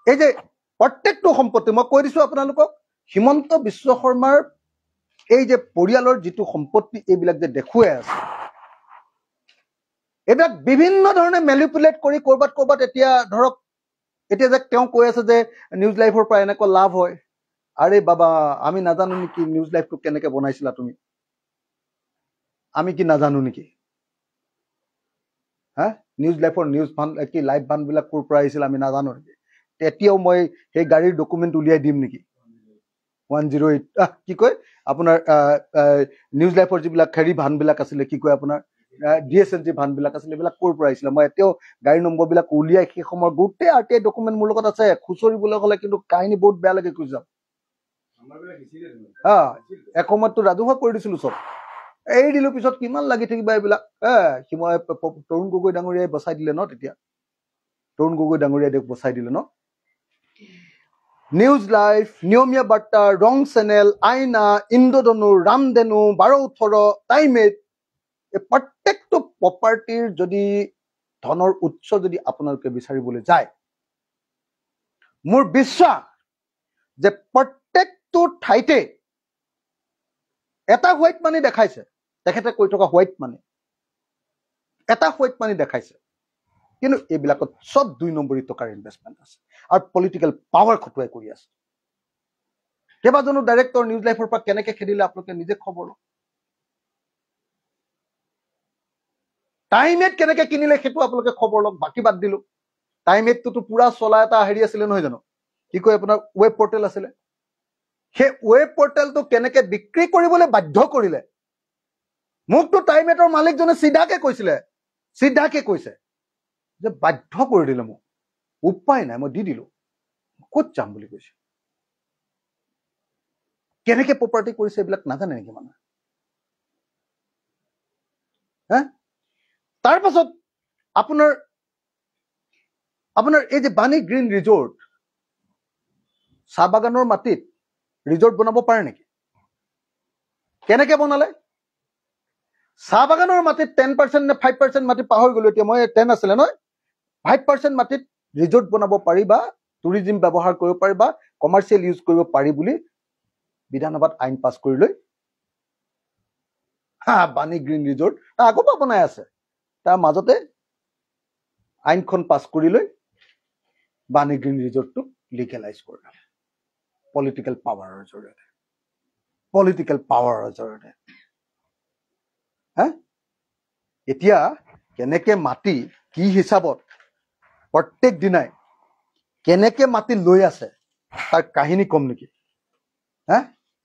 এই যে প্ৰত্যেকটো সম্পত্তি মই কৈ দিছো আপোনালোকক, হিমন্ত বিশ্ব শৰ্মাৰ এই যে পৰিয়ালৰ যিটো সম্পত্তি, এইবিলাক যে দেখুৱাই আছে, এইবিলাক বিভিন্ন ধৰণে মেনিপুলেট কৰি কৰবাত এতিয়া ধৰক, এতিয়া যে তেওঁ কৈ আছে যে নিউজ লাইভৰ পৰা এনেকুৱা লাভ হয়। আৰে বাবা, আমি নাজানো নেকি নিউজ লাইভটো কেনেকে বনাইছিলা তুমি? আমি কি নাজানো নেকি? হা, নিউজ লাইফৰ নিউজ ভান কি লাইভ ভানবিলাক ক'ৰ পৰা আহিছিল আমি নাজানো নেকি? তেতিয়াও মই সেই গাড়ীৰ ডকুমেণ্ট উলিয়াই দিম নেকি? 108 কি কয় আপোনাৰ নিউজ লাইফৰ যিবিলাক হেৰি ভানবিলাক আছিলে, কি কয় আপোনাৰ DSLG ভানবিলাক আছিলে, এইবিলাক ক'ৰ পৰা আহিছিলে? মই এতিয়াও গাড়ী নম্বৰবিলাক উলিয়াই সেই সময়ৰ গোটেই RTI ডকুমেণ্ট মোৰ লগত আছে। খুচৰিবলৈ হ'লে কিন্তু কাহিনী বহুত বেয়া লাগে কৈ যাম। এসময়ততো ৰাজহুৱা কৰি দিছিলো চব, এৰি দিলো। পিছত কিমান লাগি থাকিবা এইবিলাক। মই তৰুণ গগৈ ডাঙৰীয়াই বচাই দিলে ন, তেতিয়া তৰুণ গগৈ ডাঙৰীয়াই বচাই দিলে ন। নিউজ লাইভ, নিয়মীয়া বাৰ্তা, ৰং চেনেল, আইনা, ইন্দ্ৰধনু, ৰামধেনু, 12-18, টাইমেট, এই প্ৰত্যেকটো প্ৰপাৰ্টিৰ যদি ধনৰ উৎস যদি আপোনালোকে বিচাৰিবলৈ যায়, মোৰ বিশ্বাস যে প্ৰত্যেকটো ঠাইতে এটা হোৱাইট মানি দেখাইছে। তেখেতে কৈ থকা হোৱাইট মানি, এটা হোৱাইট মানি দেখাইছে, কিন্তু এইবিলাকত চব 2 নম্বৰী টকাৰ ইনভেষ্টমেণ্ট আছে আৰু পলিটিকেল পাৱাৰ খটুৱাই কৰি আছে। কেইবাজনো ডাইৰেক্টৰ নিউজ লাইফৰ পৰা কেনেকে খেদিলে আপোনালোকে নিজে খবৰ লওক। টাইমেট কেনেকে কিনিলে সেইটো আপোনালোকে খবৰ লওক। বাকী বাদ দিলো, টাইমেটটোতো পুৰা চলা এটা হেৰি আছিলে নহয় জানো, কি কয় আপোনাৰ ৱেব পৰ্টেল আছিলে। সেই ৱেব পৰ্টেলটো কেনেকে বিক্ৰী কৰিবলৈ বাধ্য কৰিলে, মোকতো টাইমেটৰ মালিকজনে চিধাকে কৈছে যে বাধ্য কৰি দিলে মোক, উপায় নাই, মই দি দিলো, ক'ত যাম বুলি কৈছে। কেনেকে প্ৰপাৰ্টি কৰিছে এইবিলাক নাজানে নেকি মানুহে? তাৰ পাছত আপোনাৰ এই যে বাণী গ্ৰীণ ৰিজৰ্ট, চাহ বাগানৰ মাটিত ৰিজৰ্ট বনাব পাৰে নেকি? কেনেকে বনালে? চাহ বাগানৰ মাটিত 10% নে 5% মাটি পাহৰি গলো এতিয়া, মই 10 আছিলে নহয়, 5% মাটিত ৰিজৰ্ট বনাব পাৰি বা টুৰিজিম ব্যৱহাৰ কৰিব পাৰি বা কমাৰ্চিয়েল ইউজ কৰিব পাৰি বুলি বিধানসভাত আইন পাছ কৰি লৈ বাণী গ্ৰীণ ৰিজৰ্ট আগৰ পৰা বনাই আছে। তাৰ মাজতে আইনখন পাছ কৰি লৈ বাণী গ্ৰীণ ৰিজৰ্টটো লিগেলাইজ কৰিলে পলিটিকেল পাৱাৰৰ জৰিয়তে। এতিয়া কেনেকে মাটি কি হিচাপত প্ৰত্যেক দিনাই কেনেকে মাটি লৈ আছে তাৰ কাহিনী কম নেকি?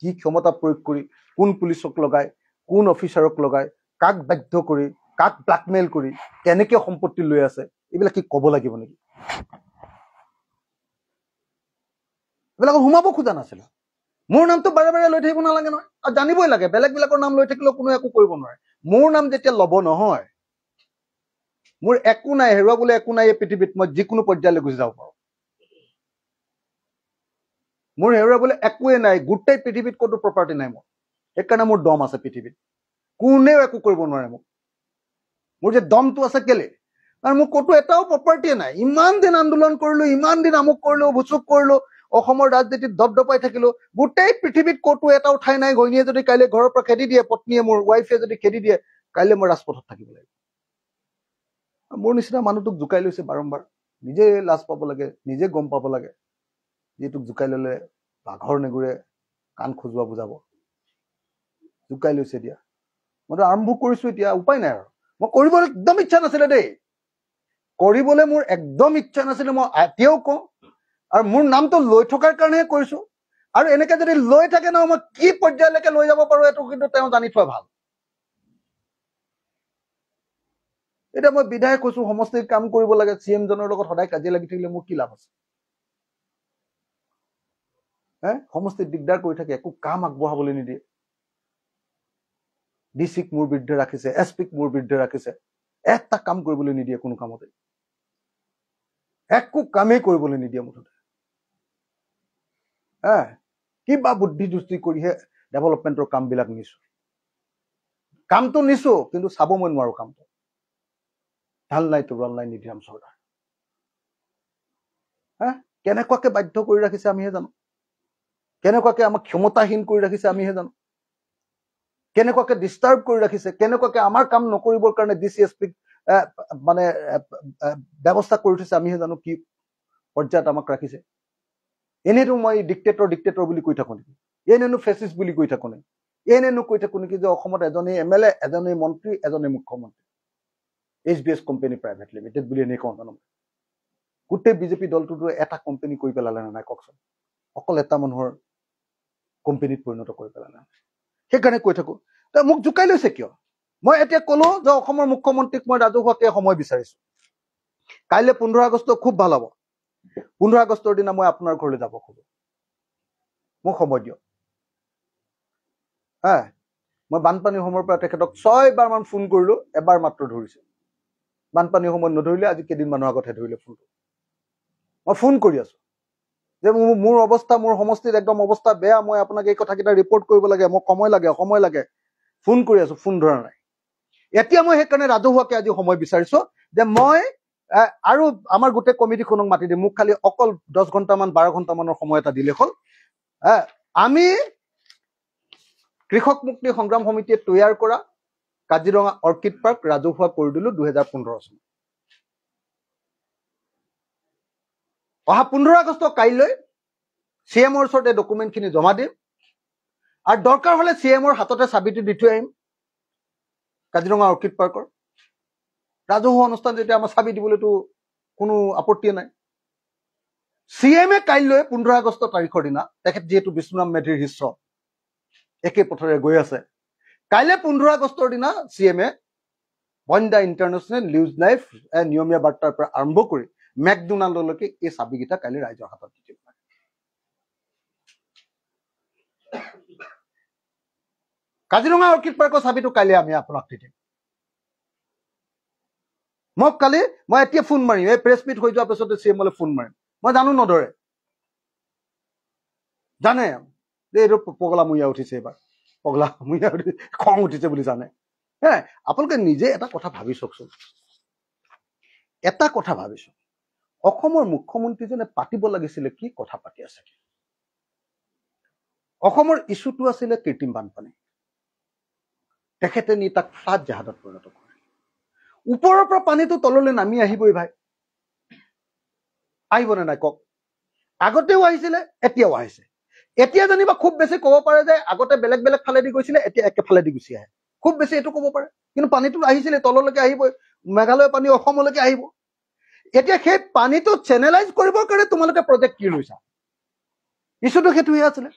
কি ক্ষমতা প্ৰয়োগ কৰি, কোন পুলিচক লগাই, কোন অফিচাৰক লগাই, কাক বাধ্য কৰি, কাক ব্লেকমেইল কৰি কেনেকে সম্পত্তি লৈ আছে, এইবিলাক কি ক'ব লাগিব নেকি? এইবিলাক সোমাব খোজা নাছিল। মোৰ নামটো বাৰে বাৰে লৈ থাকিব নালাগে নহয়, আৰু জানিবই লাগে বেলেগ বিলাকৰ নাম লৈ থাকিলেও কোনো একো কৰিব নোৱাৰে। মোৰ নাম যেতিয়া ল'ব নহয়, মোৰ একো নাই, হেৰুৱাবলৈ একো নাই এই পৃথিৱীত, মই যিকোনো পৰ্যায়লৈ গুচি যাব পাৰো। মোৰ হেৰুৱাবলৈ একোৱে নাই, গোটেই পৃথিৱীত ক'তো প্ৰপাৰ্টি নাই মোৰ। সেইকাৰণে মোৰ দম আছে পৃথিৱীত, কোনেও একো কৰিব নোৱাৰে মোক। মোৰ যে দমটো আছে কেলে, কাৰণ মোৰ ক'তো এটাও প্ৰপাৰ্টিয়ে নাই। ইমান দিন আন্দোলন কৰিলো, ইমান দিন আমুক কৰিলো, ভুচুক কৰিলো, অসমৰ ৰাজনীতিত দপদপাই থাকিলো, গোটেই পৃথিৱীত ক'তো এটাও ঠাই নাই। ঘৈণীয়ে যদি কাইলৈ ঘৰৰ পৰা খেদি দিয়ে, পত্নীয়ে মোৰ ৱাইফে যদি খেদি দিয়ে, কাইলৈ মই ৰাজপথত থাকিব লাগিব। মোৰ নিচিনা মানুহটোক জোকাই লৈছে বাৰম্বাৰ। নিজে লাজ পাব লাগে, নিজে গম পাব লাগে, যিটোক জোকাই ললে বাঘৰ নেগুৰে কাণ খজুৱা বুজাব। জোকাই লৈছে দিয়া, মইতো আৰম্ভ কৰিছো এতিয়া, উপায় নাই আৰু। মই কৰিবলৈ একদম ইচ্ছা নাছিলে দেই, কৰিবলৈ মোৰ একদম ইচ্ছা নাছিলে, মই এতিয়াও কওঁ। আৰু মোৰ নামটো লৈ থকাৰ কাৰণেহে কৰিছো। আৰু এনেকে যদি লৈ থাকে ন, মই কি পৰ্যায়লৈকে লৈ যাব পাৰো এইটো কিন্তু তেওঁ জানি থোৱা ভাল। এতিয়া মই বিধায়ক কৈছো, সমষ্টিৰ কাম কৰিব লাগে, CM জনৰ লগত সদায় কাজিয়া লাগি থাকিলে মোৰ কি লাভ আছে? সমষ্টিত দিগদাৰ কৰি থাকে, একো কাম আগবঢ়াবলৈ নিদিয়ে। DCক মোৰ বিৰুদ্ধে ৰাখিছে, SPক মোৰ বিৰুদ্ধে ৰাখিছে, এটা কাম কৰিবলৈ নিদিয়ে, কোনো কামতে একো কামেই কৰিবলৈ নিদিয়ে মুঠতে। কিবা বুদ্ধি যুক্তি কৰিহে ডেভেলপমেণ্টৰ কামবিলাক নিছো। কামটো নিছো, কিন্তু চাব মই নোৱাৰো কামটো। ঢাল নাই তোৰাল নাই নিধিৰাম চৰ্দাৰ। কেনেকুৱাকে বাধ্য কৰি ৰাখিছে আমিহে জানো, কেনেকুৱাকে আমাক ক্ষমতাহীন কৰি ৰাখিছে আমিহে জানো, কেনেকুৱাকে ডিষ্টাৰ্ব কৰি ৰাখিছে, কেনেকুৱাকে আমাৰ কাম নকৰিবৰ কাৰণে DCSPক মানে ব্যৱস্থা কৰি থৈছে আমিহে জানো, কি পৰ্যায়ত আমাক ৰাখিছে। এনেইতো মই ডিক্টেটৰ বুলি কৈ থাকো নেকি? এনেইনো ফেচিষ্ট বুলি কৈ থাকো নেকি? এনেনো কৈ থাকো নেকি যে অসমত এজনেই MLA, এজনেই মন্ত্ৰী, এজনেই মুখ্যমন্ত্ৰী, HBS কোম্পানী প্ৰাইভেট লিমিটেড বুলি এনেই কওঁ জানো? গোটেই বিজেপি দলটোতো এটা কোম্পানী কৰি পেলালে নাই কওকচোন? অকল এটা মানুহৰ কোম্পানীত পৰিণত কৰি পেলালে। সেইকাৰণে কৈ থাকো। মোক জোকাই লৈছে কিয়? মই এতিয়া কলো যে অসমৰ মুখ্যমন্ত্ৰীক মই ৰাজহুৱাকে সময় বিচাৰিছো। কাইলৈ 15 আগষ্ট খুব ভাল হ'ব। 15 আগষ্টৰ দিনা মই আপোনাৰ ঘৰলৈ যাব খোজো। মোক সময় দিয়ক। মই বানপানীৰ সময়ৰ পৰা তেখেতক 6 বাৰমান ফোন কৰিলো, এবাৰ মাত্ৰ ধৰিছে। বানপানীৰ সময়ত নধৰিলে, আজি কেইদিনমানৰ আগতহে ধৰিলে ফোনটো। মই ফোন কৰি আছো যে মোৰ অৱস্থা, মোৰ সমষ্টিত একদম অৱস্থা বেয়া, মই আপোনাক এই কথাকেইটা ৰিপৰ্ট কৰিব লাগে, মোক সময় লাগে। ফোন কৰি আছো, ফোন ধৰা নাই। এতিয়া মই সেইকাৰণে ৰাজহুৱাকে আজি সময় বিচাৰিছো যে মই আৰু আমাৰ গোটেই কমিটিখনক মাতি দিম। মোক খালি অকল 10 ঘণ্টামান 12 ঘণ্টামানৰ সময় এটা দিলে হ'ল। আমি কৃষক মুক্তি সংগ্ৰাম সমিতিয়ে তৈয়াৰ কৰা কাজিৰঙা অৰ্কিড পাৰ্ক ৰাজহুৱা কৰি দিলো 2015 চনত। অহা 15 আগষ্ট কাইলৈ CMৰ ওচৰত এই ডকুমেণ্টখিনি জমা দিম আৰু দৰকাৰ হলে CMৰ হাততে চাবিটো দি থৈ আহিম কাজিৰঙা অৰ্কিড পাৰ্কৰ। ৰাজহুৱা অনুষ্ঠান যেতিয়া আমাৰ চাবি দিবলৈতো কোনো আপত্তি নাই। CMে কাইলৈ 15 আগষ্ট তাৰিখৰ দিনা, তেখেত যিহেতু বিষ্ণুৰাম মেধিৰ শিষ্য, একে পথৰে গৈ আছে, কাইলৈ 15 আগষ্টৰ দিনা CMে বন্দা ইণ্টাৰনেশ্যনেল নিউজ লাইভ নিয়মীয়া বাৰ্তাৰ পৰা আৰম্ভ কৰি মেকডোনাল্ডলৈকে এই চাবিকেইটা কাইলৈ ৰাইজৰ হাতত দি দিব। কাজিৰঙা অৰ্কিড পাৰ্কৰ চাবিটো কাইলৈ আমি আপোনাক দি দিম। মোক কালি মই এতিয়া ফোন মাৰিম, এই প্ৰেছ মিট হৈ যোৱাৰ পিছতে CMলৈ ফোন মাৰিম। মই জানো নধৰে, জানে যে এইটো পগলামূৰীয়া উঠিছে, এইবাৰ পগলামূৰীয়া উঠিছে, খং উঠিছে বুলি জানে। আপোনালোকে নিজে এটা কথা ভাবি চাওকচোন। এটা কথা ভাবিছো, অসমৰ মুখ্যমন্ত্ৰীজনে পাতিব লাগিছিলে কি কথা পাতি আছে? অসমৰ ইছ্যুটো আছিলে কৃত্ৰিম বানপানী। তেখেতে নি তাক ফ্লাড জাহাজত পৰিণত কৰে। ওপৰৰ পৰা পানীটো তললৈ নামি আহিবই ভাই, আহিবনে নাই কওক? আগতেও আহিছিলে, এতিয়াও আহিছে। এতিয়া যেনিবা খুব বেছি ক'ব পাৰে যে আগতে বেলেগ বেলেগ ফালেদি গৈছিলে, এতিয়া একেফালেদি গুচি আহে, খুব বেছি এইটো ক'ব পাৰে। কিন্তু পানীটো আহিছিলে, তললৈকে আহিবই, মেঘালয় পানী অসমলৈকে আহিব। এতিয়া সেই পানীটো চেনেলাইজ কৰিবৰ কাৰণে তোমালোকে প্ৰজেক্ট কি লৈছা? ইছ্যুটো সেইটোহে আছিলে।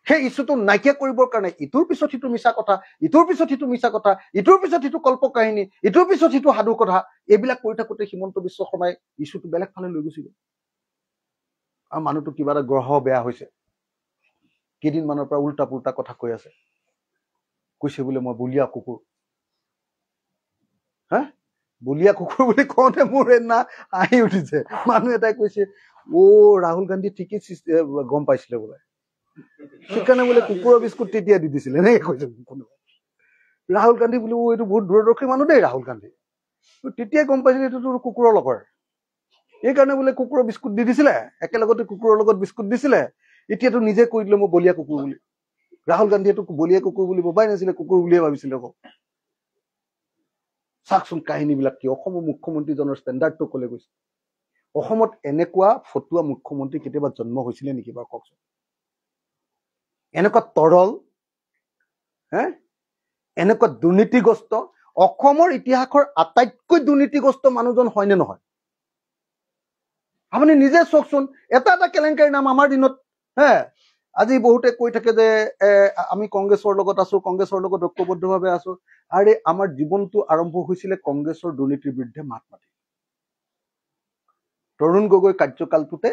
সেই ইছ্যুটো নাইকিয়া কৰিবৰ কাৰণে ইটোৰ পিছত সিটো মিছা কথা, ইটোৰ পিছত সিটো মিছা কথা, ইটোৰ পিছত সিটো কল্প কাহিনী, ইটোৰ পিছত সিটো সাধু কথা, এইবিলাক কৰি থাকোঁতে হিমন্ত বিশ্ব শৰ্মাই ইছ্যুটো বেলেগ ফালে লৈ গুচি গ'ল। আৰু মানুহটো কিবা এটা গ্ৰহ বেয়া হৈছে, কেইদিনমানৰ পৰা উল্টা পুল্টা কথা কৈ আছে। কৈছে বোলে মই বলিয়া কুকুৰ। বলিয়া কুকুৰ বুলি কওঁতে মোৰ এদিনা আহি উঠিছে। মানুহ এটাই কৈছে, ৰাহুল গান্ধী ঠিকেই গম পাইছিলে বোলে, সেইকাৰণে বোলে কুকুৰৰ বিস্কুট তেতিয়া দি দিছিলে, এনেকে কৈছে কোনোবাই। ৰাহুল গান্ধী বোলে এইটো বহুত দূৰদৰ্শী মানুহ দেই ৰাহুল গান্ধী, তেতিয়াই গম পাইছিলে এইটো কুকুৰৰ লগৰ, এইকাৰণে বোলে কুকুৰৰ বিস্কুট দি দিছিলে, একেলগতে কুকুৰৰ লগত বিস্কুট দিছিলে। এতিয়াতো নিজে কৈ দিলে মই বলিয়া কুকুৰ বুলি। ৰাহুল গান্ধীয়েতো বলিয়া কুকুৰ বুলি ভবাই নাছিলে, কুকুৰ বুলিয়ে ভাবিছিলে আকৌ। চাওকচোন কাহিনীবিলাক কি, অসমৰ মুখ্যমন্ত্ৰীজনৰ ষ্টেণ্ডাৰ্ডটো কলে গৈছে। অসমত এনেকুৱা ফটুৱা মুখ্যমন্ত্ৰী কেতিয়াবা জন্ম হৈছিলে নেকি বাৰু কওকচোন? এনেকুৱা তৰল, এনেকুৱা দুৰ্নীতিগ্ৰস্ত, অসমৰ ইতিহাসৰ আটাইতকৈ দুৰ্নীতিগ্ৰস্ত মানুহজন হয়নে নহয়? আপুনি নিজে চাওকচোন। এটা এটা কেলেংকাৰীৰ নাম আমাৰ দিনত, আজি বহুতে কৈ থাকে যে আমি কংগ্ৰেছৰ লগত আছো, কংগ্ৰেছৰ লগত ঐক্যবদ্ধভাৱে আছো। আৰে আমাৰ জীৱনটো আৰম্ভ হৈছিলে কংগ্ৰেছৰ দুৰ্নীতিৰ বিৰুদ্ধে মাত মাতি। তৰুণ গগৈ কাৰ্যকালটোতে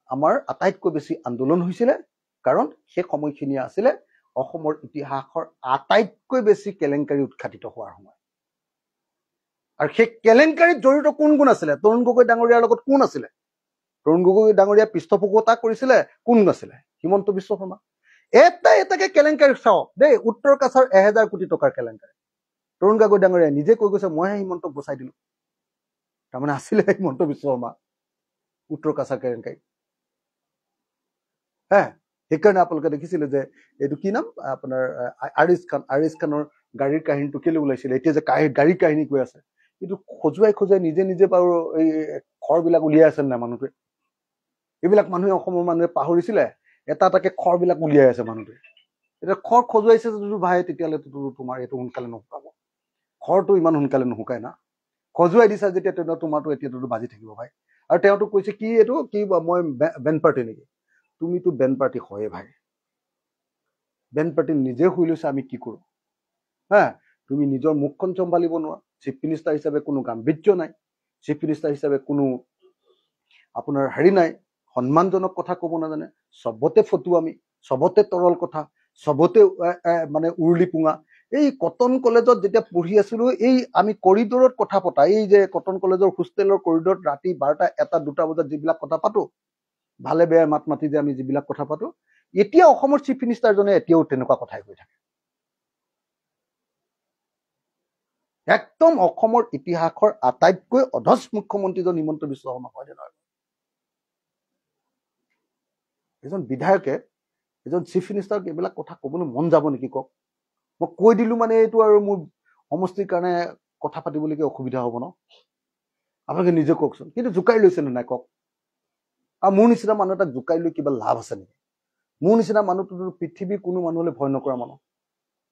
আমাৰ আটাইতকৈ বেছি আন্দোলন হৈছিলে, কাৰণ সেই সময়খিনি আছিলে অসমৰ ইতিহাসৰ আটাইতকৈ বেছি কেলেংকাৰী উৎখাটিত হোৱাৰ সময়। আৰু সেই কেলেংকাৰীত জড়িত কোন কোন আছিলে? তৰুণ গগৈ ডাঙৰীয়াৰ লগত কোন আছিলে? তৰুণ গগৈ ডাঙৰীয়া পৃষ্ঠপোষকতা কৰিছিলে কোন আছিলে? হিমন্ত বিশ্ব শৰ্মা। এটাকে কেলেংকাৰী চাওক দেই, উত্তৰ কাছাৰ 1000 কোটি টকাৰ কেলেংকাৰী। তৰুণ গগৈ ডাঙৰীয়াই নিজে কৈ গৈছে মইহে হিমন্তক বচাই দিলো। তাৰমানে আছিলে হিমন্ত বিশ্ব শৰ্মা উত্তৰ কাছাৰ কেলেংকাৰী। সেইকাৰণে আপোনালোকে দেখিছিলে যে এইটো কি নাম আপোনাৰ আৰিজ খানৰ গাড়ীৰ কাহিনীটো কেলে ওলাইছিলে। এতিয়া যে গাড়ীৰ কাহিনী কৈ আছে, কিন্তু খজুৱাই নিজে বাৰু এই ঘৰবিলাক উলিয়াই আছে নাই মানুহটোৱে? এইবিলাক মানুহে অসমৰ মানুহে পাহৰিছিলে এটা এটাকে খৰবিলাক উলিয়াই আছে মানুহটোৱে। এতিয়া খৰ খজুৱাইছে যদি ভাই, তেতিয়াহ'লেতো তোমাৰ এইটো সোনকালে নুশুকাব। খৰটো ইমান সোনকালে নুশুকায় না। খজুৱাই দিছা যেতিয়া তেতিয়া তোমাৰতো এতিয়াতো বাজি থাকিব ভাই। আৰু তেওঁতো কৈছে কি এইটো কি মই বেন পাৰ্টি নেকি? তুমিতো বেন পাৰ্টি হয়ে ভাই। বেন পাৰ্টি নিজে শুই লৈছে, আমি কি কৰোঁ হা? তুমি নিজৰ মুখখন চম্ভালিব নোৱাৰা। চিফ মিনিষ্টাৰ হিচাপে কোনো গাম্ভীৰ্য নাই, চিফ মিনিষ্টাৰ হিচাপে কোনো আপোনাৰ হেৰি নাই, সন্মানজনক কথা ক'ব নাজানে, চবতে ফটুৱামি, চবতে তৰল কথা, চবতে মানে উৰুলি পোঙা। এই কটন কলেজত যেতিয়া পঢ়ি আছিলো, এই আমি কৰিডৰত কথা পতা, এই যে কটন কলেজৰ হোষ্টেলৰ কৰিডৰত ৰাতি 12টা 1টা 2টা বজাত যিবিলাক কথা পাতো, ভালে বেয়া মাত মাতি যে আমি যিবিলাক কথা পাতো, এতিয়া অসমৰ চিফ মিনিষ্টাৰজনে এতিয়াও তেনেকুৱা কথাই কৈ থাকে। একদম অসমৰ ইতিহাসৰ আটাইতকৈ অধচ মুখ্যমন্ত্ৰীজন হিমন্ত বিশ্ব শৰ্মা হয় নহয়। এজন বিধায়কে এজন চিফ মিনিষ্টাৰক এইবিলাক কথা ক'বলৈ মন যাব নেকি কওক? মই কৈ দিলো মানে এইটো আৰু মোৰ সমষ্টিৰ কাৰণে কথা পাতিবলৈকে অসুবিধা হ'ব ন? আপোনালোকে নিজে কওকচোন। কিন্তু জোকাই লৈছে নে নাই কওক? আৰু মোৰ নিচিনা মানুহ এটাক জোকাই লৈ কিবা লাভ আছে নেকি? মোৰ নিচিনা মানুহটো পৃথিৱীৰ কোনো মানুহলৈ ভয় নকৰা মানুহ,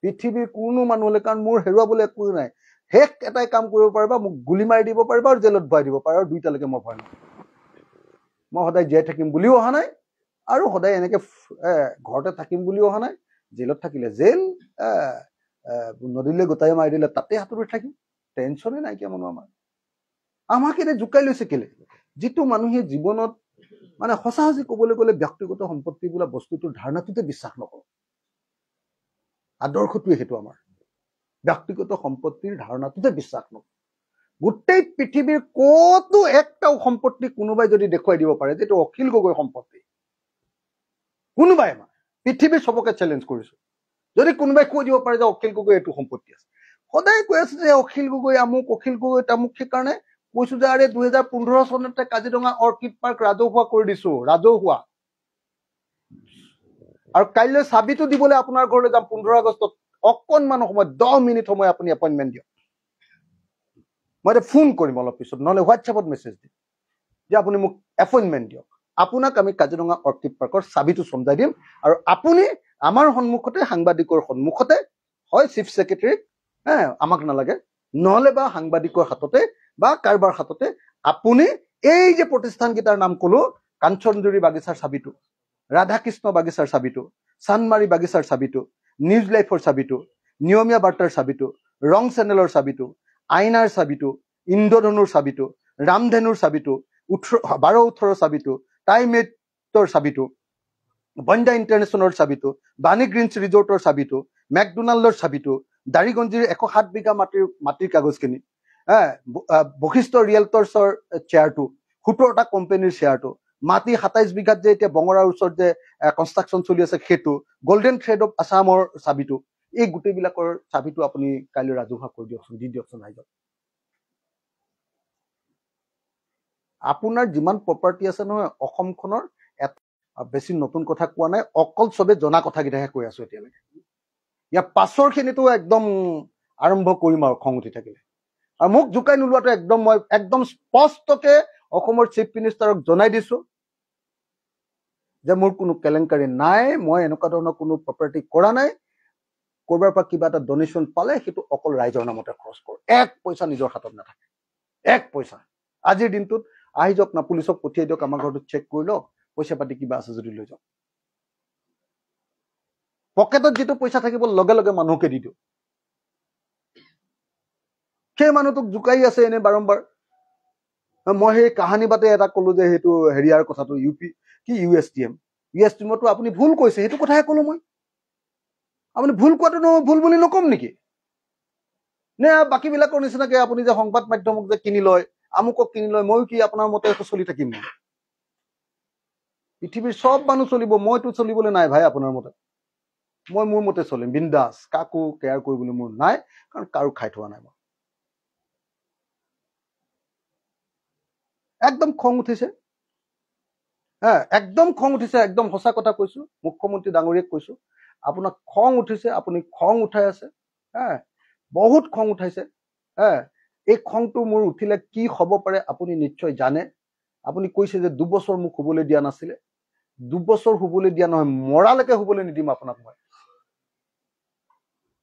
পৃথিৱীৰ কোনো মানুহলৈ। কাৰণ মোৰ হেৰুৱাবলৈ একো নাই। শেষ এটাই কাম কৰিব পাৰিবা, মোক গুলি মাৰি দিব পাৰিবা আৰু জেলত ভৰাই দিব পাৰিবা, আৰু দুইটালৈকে মই ভয় নকৰোঁ। মই সদায় জীয়াই থাকিম বুলিও অহা নাই, আৰু সদায় এনেকে ঘৰতে থাকিম বুলিও অহা নাই। জেলত থাকিলে জেল, নদীলৈ গোটাই মাৰি দিলে তাতে সাঁতুৰি থাকিম, টেনশ্যনে নাইকিয়া মানুহ আমাৰ। আমাক এতিয়া জোকাই লৈছে কেলে? যিটো মানুহে জীৱনত মানে সঁচা সঁচি ক'বলৈ গ'লে ব্যক্তিগত সম্পত্তি বোলা বস্তুটোৰ ধাৰণাটোতে বিশ্বাস নকৰোঁ। আদৰ্শটোৱে সেইটো আমাৰ, ব্যক্তিগত সম্পত্তিৰ ধাৰণাটোতে বিশ্বাস নকৰোঁ। গোটেই পৃথিৱীৰ ক'তো একটাও সম্পত্তি কোনোবাই যদি দেখুৱাই দিব পাৰে যে এইটো অখিল গগৈৰ সম্পত্তি, কোনোবাই আমাৰ পৃথিৱীৰ চবকে চেলেঞ্জ কৰিছো, যদি কোনোবাই কৈ দিব পাৰে যে অখিল গগৈ এইটো সম্পত্তি আছে। সদায় কৈ আছে যে অখিল গগৈ আমুক, অখিল গগৈ তামুক। সেইকাৰণে কৈছো যে আৰে 2015 চনতে কাজিৰঙা অৰ্কিড পাৰ্ক ৰাজহুৱা কৰি দিছো, ৰাজহুৱা। আৰু কাইলৈ চাবিটো দিবলৈ আপোনাৰ ঘৰলৈ যাম 15 আগষ্টত। অকণমান সময় 10 মিনিট সময় আপুনি এপইণ্টমেণ্ট দিয়ক। মই এতিয়া ফোন কৰিম অলপ পিছত, নহ'লে হোৱাটছএপত মেছেজ দিম যে আপুনি মোক এপইণ্টমেণ্ট দিয়ক। আপোনাক আমি কাজিৰঙা অৰ্কিড পাৰ্কৰ চাবিটো চমজাই দিম, আৰু আপুনি আমাৰ সন্মুখতে, সাংবাদিকৰ সন্মুখতে, হয় চিফ ছেক্ৰেটাৰীক, আমাক নালাগে, নহ'লে বা সাংবাদিকৰ হাততে বা কাৰোবাৰ হাততে আপুনি এই যে প্ৰতিষ্ঠানকেইটাৰ নাম ক'লো, কাঞ্চনজুৰি বাগিচাৰ চাবিটো, ৰাধাকৃষ্ণ বাগিচাৰ চাবিটো, চানমাৰী বাগিচাৰ চাবিটো, নিউজ লাইফৰ চাবিটো, নিয়মীয়া বাৰ্তাৰ চাবিটো, ৰং চেনেলৰ চাবিটো, আইনাৰ চাবিটো, ইন্দ্ৰধনুৰ চাবিটো, ৰামধেনুৰ চাবিটো, 12-18 চাবিটো, টাইমেটৰ চাবিটো, বন্দা ইণ্টাৰনেশ্যনেলৰ চাবিটো, বাণী গ্ৰীণছ ৰিজৰ্টৰ চাবিটো, মেকডোনাল্ডৰ চাবিটো, দাৰিগঞ্জিৰ 107 বিঘা মাটিৰ কাগজখিনি, বশিষ্ঠ ৰিয়েলটৰ্ছৰ শ্বেয়াৰটো, 17টা কোম্পানীৰ শ্বেয়াৰটো, মাটি 27 বিঘাত যে এতিয়া বঙৰাৰ ওচৰত যে কনষ্ট্ৰাকশ্যন চলি আছে সেইটো, গল্ডেন থ্ৰেড অফ আছামৰ চাবিটো, এই গোটেইবিলাকৰ চাবিটো আপুনি কাইলৈ ৰাজহুৱা কৰি দিয়কচোন, দি দিয়কচোন ৰাইজক। আপোনাৰ যিমান প্ৰপাৰ্টি আছে নহয় অসমখনৰ, বেছি নতুন কথা কোৱা নাই, অকল চবে জনা কথাকেইটাহে কৈ আছো এতিয়ালৈকে। ইয়াৰ পাছৰখিনিতো একদম আৰম্ভ কৰিম আৰু খং উঠি থাকিলে। আৰু মোক জোকাই নোলোৱাটো একদম, মই একদম স্পষ্টকে অসমৰ চিফ মিনিষ্টাৰক জনাই দিছো যে মোৰ কোনো কেলেংকাৰী নাই, মই এনেকুৱা ধৰণৰ কোনো প্ৰপাৰ্টি কৰা নাই। কৰবাৰ পৰা কিবা এটা ডনেশ্যন পালে সেইটো অকল ৰাইজৰ নামতে খৰচ কৰোঁ, 1 পইচা নিজৰ হাতত নাথাকে, 1 পইচা। আজিৰ দিনটোত আহি যাওক না, পুলিচক পঠিয়াই দিয়ক, আমাৰ ঘৰটো চেক কৰি লওক, পইচা পাতি কিবা আছে যদি লৈ যাওক। পকেটত যিটো পইচা থাকিব লগে লগে মানুহকে দি দিওঁ। সেই মানুহটোক জোকাই আছে এনে বাৰম্বাৰ। মই সেই কাহানী বাটে এটা কলো যে সেইটো হেৰিয়াৰ কথাটো, USTMতো আপুনি ভুল কৈছে, সেইটো কথাহে কলো মই। আপুনি ভুল কোৱাটো ভুল বুলি নকম নেকি? নে বাকীবিলাকৰ নিচিনাকে আপুনি যে সংবাদ মাধ্যমক যে কিনি লয়, আমুকক কিনি লয়, ময়ো কি আপোনাৰ মতে চলি থাকিম নে? পৃথিৱীৰ চব মানুহ চলিব, মইতো চলিবলৈ নাই ভাই আপোনাৰ মতে। মই মোৰ মতে চলিম বিন্দাস, কাকো কেয়াৰ কৰিবলৈ মোৰ নাই, কাৰণ কাৰো খাই থোৱা নাই মই। একদম খং উঠিছে, একদম খং উঠিছে, একদম সঁচা কথা কৈছো, মুখ্যমন্ত্ৰী ডাঙৰীয়াক কৈছো, আপোনাক খং উঠিছে, আপুনি খং উঠাই আছে, বহুত খং উঠাইছে। এই খংটো মোৰ উঠিলে কি হ'ব পাৰে আপুনি নিশ্চয় জানে। আপুনি কৈছে যে 2 বছৰ মোক শুবলৈ দিয়া নাছিলে, 2 বছৰ হুবলৈ দিয়া নহয়, মৰালৈকে হুবলৈ নিদিম আপোনাক। মই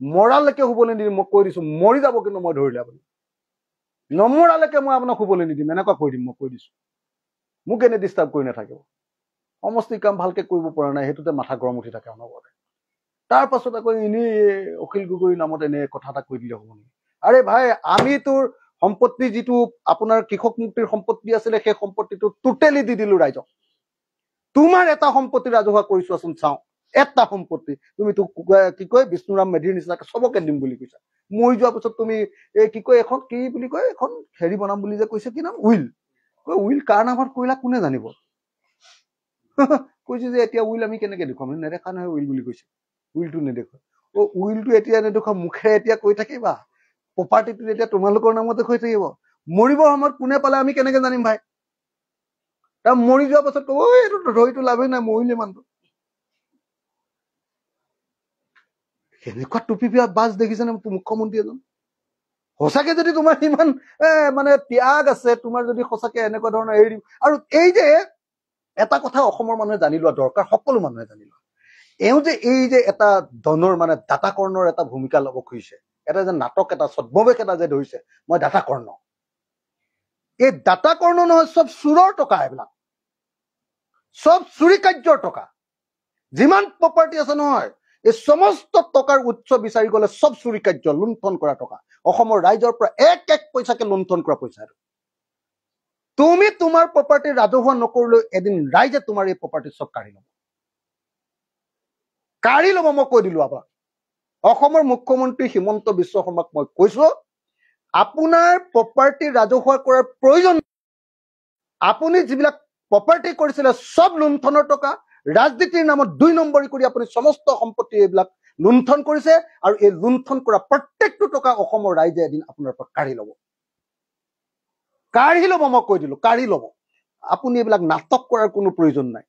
মৰালৈকে হুবলৈ নিদিম, মই কৈ দিছো। মৰি যাব কিন্তু মই ধৰিলে আপুনি, নমৰালৈকে মই আপোনাক হুবলৈ নিদিম, এনেকুৱা কৈ দিম। মই কৈ দিছো, মোক এনে ডিষ্টাৰ্ব কৰি নাথাকিব। সমষ্টিৰ কাম ভালকে কৰিব পৰা নাই, সেইটোতে মাথা গৰম উঠি থাকে অনবৰতে। তাৰ পাছত আকৌ এনেই অখিল গগৈৰ নামত এনে কথা এটা কৈ দিলে হ'ব নেকি? আৰে ভাই, আমি তোৰ সম্পত্তি যিটো আপোনাৰ কৃষক মুক্তিৰ সম্পত্তি আছিলে, সেই সম্পত্তিটো টোটেলি দি দিলো ৰাইজক। তোমাৰ এটা সম্পত্তি ৰাজহুৱা কৰিছোৱাচোন চাওঁ, এটা সম্পত্তি। তুমি তোক কি কয় বিষ্ণুৰাম মেধিৰ নিচিনাকে চবকে দিম বুলি কৈছা। মৰি যোৱাৰ পিছত তুমি কি কয় এখন কি বুলি কয়, এখন হেৰি বনাম বুলি যে কৈছে, কি নাম, উইল। উইল কাৰ নামত কৰিলা কোনে জানিব? কৈছে যে এতিয়া উইল আমি কেনেকে দেখুৱাম? নেদেখা নহয় উইল বুলি কৈছে, উইলটো নেদেখুৱা। উইলটো এতিয়া নেদেখুৱা, মুখেৰে এতিয়া কৈ থাকিবা, প্ৰপাৰ্টিটো এতিয়া তোমালোকৰ নামতে হৈ থাকিব। মৰিবৰ সময়ত কোনে পালে আমি কেনেকে জানিম ভাই? তাৰ মৰি যোৱাৰ পাছত কব এইটো ধৰিটো লাভেই নাই, মৰিলে মানুহটো। সেনেকুৱা টুপি পিয়া বাজ দেখিছেনে মুখ্যমন্ত্ৰী এজন? সঁচাকে যদি তোমাৰ ইমান মানে ত্যাগ আছে, তোমাৰ যদি সঁচাকে এনেকুৱা ধৰণৰ এৰি দিম। আৰু এই যে এটা কথা অসমৰ মানুহে জানি লোৱা দৰকাৰ, সকলো মানুহে জানি লোৱা, এওঁ যে এই যে এটা ধনৰ মানে দাতাকৰ্ণৰ এটা ভূমিকা ল'ব খুজিছে, এটা যে নাটক, এটা ছদ্মবেশ এটা যে ধৰিছে, মই দাতাকৰ্ণ। এই দাতাকৰ্ণ নহয়, চব চোৰৰ টকা, এইবিলাক চব চুৰি কাৰ্যৰ টকা। যিমান প্ৰপাৰ্টি আছে নহয়, এই সমস্ত টকাৰ উৎস বিচাৰি গলে চব চুৰি কাৰ্য, লুণ্ঠন কৰা টকা। অসমৰ ৰাইজৰ পৰা এক এক পইচাকে লুণ্ঠন কৰা পইচা। তুমি তোমাৰ প্ৰপাৰ্টি ৰাজহুৱা নকৰিলেও এদিন ৰাইজে তোমাৰ এই প্ৰপাৰ্টি চব কাঢ়ি ল'ব। কাঢ়ি ল'ব, মই কৈ দিলো আপোনাক। অসমৰ মুখ্যমন্ত্ৰী হিমন্ত বিশ্ব শৰ্মাক মই কৈছো, আপোনাৰ প্ৰপাৰ্টি ৰাজহুৱা কৰাৰ প্ৰয়োজন। আপুনি যিবিলাক প্ৰপাৰ্টি কৰিছিলে চব লুণ্ঠনৰ টকা, ৰাজনীতিৰ নামত 2 নম্বৰী কৰি আপুনি সমস্ত সম্পত্তি এইবিলাক লুণ্ঠন কৰিছে। আৰু এই লুণ্ঠন কৰা প্ৰত্যেকটো টকা অসমৰ ৰাইজে এদিন আপোনাৰ পৰা কাঢ়ি ল'ব। কাঢ়ি ল'ব, মই কৈ দিলো, কাঢ়ি ল'ব। আপুনি এইবিলাক নাটক কৰাৰ কোনো প্ৰয়োজন নাই।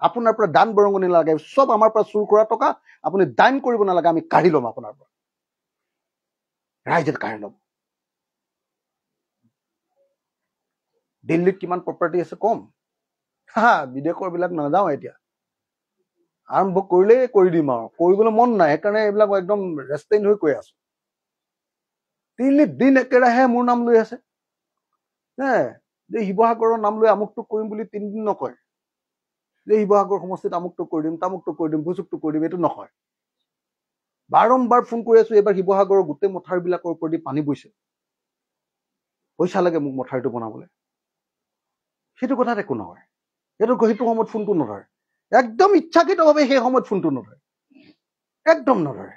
আপোনাৰ পৰা দান বৰঙণি নালাগে, চব আমাৰ পৰা চুৰ কৰা টকা আপুনি দান কৰিব নালাগে, আমি কাঢ়ি ল'ম আপোনাৰ পৰা, ৰাইজে কাঢ়ি ল'ব। দিল্লীত কিমান প্ৰপাৰ্টি আছে কম, বিদেশৰ বিলাক নাযাওঁ, এতিয়া আৰম্ভ কৰিলেই কৰি দিম আৰু, কৰিবলৈ মন নাই, সেইকাৰণে এইবিলাক একদম ৰেষ্ট্ৰেইন হৈ কৈ আছো। দিল্লীত দিন একেৰাহে মোৰ নাম লৈ আছে, যে শিৱসাগৰৰ নাম লৈ আমুকটো কৰিম বুলি 3 দিন নকয়, যে শিৱসাগৰ সমষ্টিত আমুকটো কৰি দিম, তামুকটো কৰি দিম, ভুচুকটো কৰি দিম, এইটো নকয়। বাৰম্বাৰ ফোন কৰি আছো, এইবাৰ শিৱসাগৰৰ গোটেই মথাউৰিবিলাকৰ ওপৰেদি পানী বৈছে, পইচা লাগে মোক মথাউৰিটো বনাবলৈ। সেইটো কথাত একো নহয়, সেইটো সময়ত ফোনটো নধৰে, একদম ইচ্ছাকৃতভাৱে সেই সময়ত ফোনটো নধৰে, একদম নধৰে।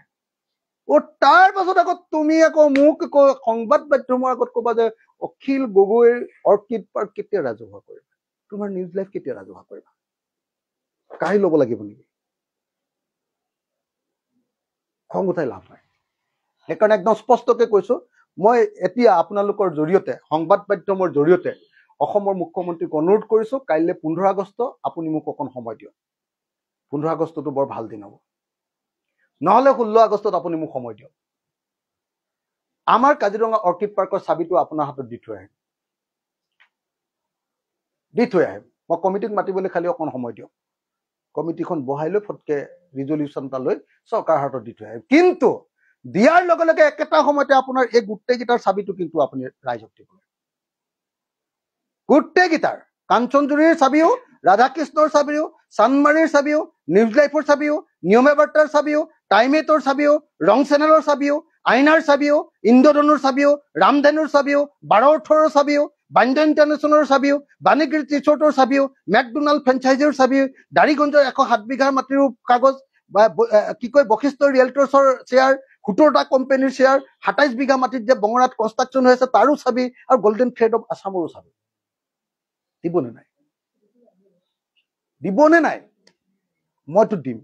তাৰ পাছত আকৌ তুমি আকৌ মোক সংবাদ মাধ্যমৰ আগত কবা যে অখিল গগৈৰ অৰ্কিড পাৰ্ক কেতিয়া ৰাজহুৱা কৰিবা, তোমাৰ নিউজ লাইভ কেতিয়া ৰাজহুৱা কৰিবা? কাঢ়ি ল'ব লাগিব নেকি? খং উঠাই লাভ নাই। সেইকাৰণে একদম স্পষ্টকে কৈছো, মই এতিয়া আপোনালোকৰ জৰিয়তে, সংবাদ মাধ্যমৰ জৰিয়তে অসমৰ মুখ্যমন্ত্ৰীক অনুৰোধ কৰিছো, কাইলৈ 15 আগষ্ট আপুনি মোক অকণ সময় দিয়ক। 15 আগষ্টটো বৰ ভাল দিন হ'ব, নহলে 16 আগষ্টত আপুনি মোক সময় দিয়ক। আমাৰ কাজিৰঙা অৰ্কিড পাৰ্কৰ চাবিটো আপোনাৰ হাতত দি থৈ আহিম, মই কমিটিক মাতিবলৈ খালি অকণ সময় দিয়ক। কমিটিখন বহাই লৈ ফটকে ৰিজলিউশ্যন এটা লৈ চৰকাৰৰ হাতত দি থৈ আহিম। কিন্তু দিয়াৰ লগে লগে একেটা সময়তে আপোনাৰ এই গোটেইকেইটাৰ চাবিটো কিন্তু আপুনি ৰাইজক দিব, গোটেইকেইটাৰ। কাঞ্চনজুৰিৰ চাবিও, ৰাধাকৃষ্ণৰ চাবিও, চানমাৰীৰ চাবিও, নিউজ লাইফৰ চাবিও, নিয়মে বাৰ্তাৰ চাবিও, টাইম-8ৰ চাবিও, ৰং চেনেলৰ চাবিও, আইনাৰ চাবিও, ইন্দ্ৰধনুৰ চাবিও, ৰামধেনুৰ চাবিও, 12-18ৰ চাবিও, বান্দ্ৰা ইণ্টাৰনেশ্যনেলৰ চাবিও, বাণীগিৰি ৰিচৰ্টৰ চাবিও, মেকডোনাল্ড ফ্ৰেঞ্চাইজিৰ চাবিও, দাৰিগঞ্জৰ 107 বিঘা মাটিৰো কাগজ, কি কয় বশিষ্ঠ ৰিয়েলটৰ্ছৰ শ্বেয়াৰ, 17টা কোম্পানীৰ শ্বেয়াৰ, 27 বিঘা মাটিত যে বঙৰাত কনষ্ট্ৰাকশ্যন হৈ আছে তাৰো চাবি, আৰু গল্ডেন থ্ৰেড অফ আছামৰো চাবি। দিবনে নাই? দিবনে নাই? মইতো দিম।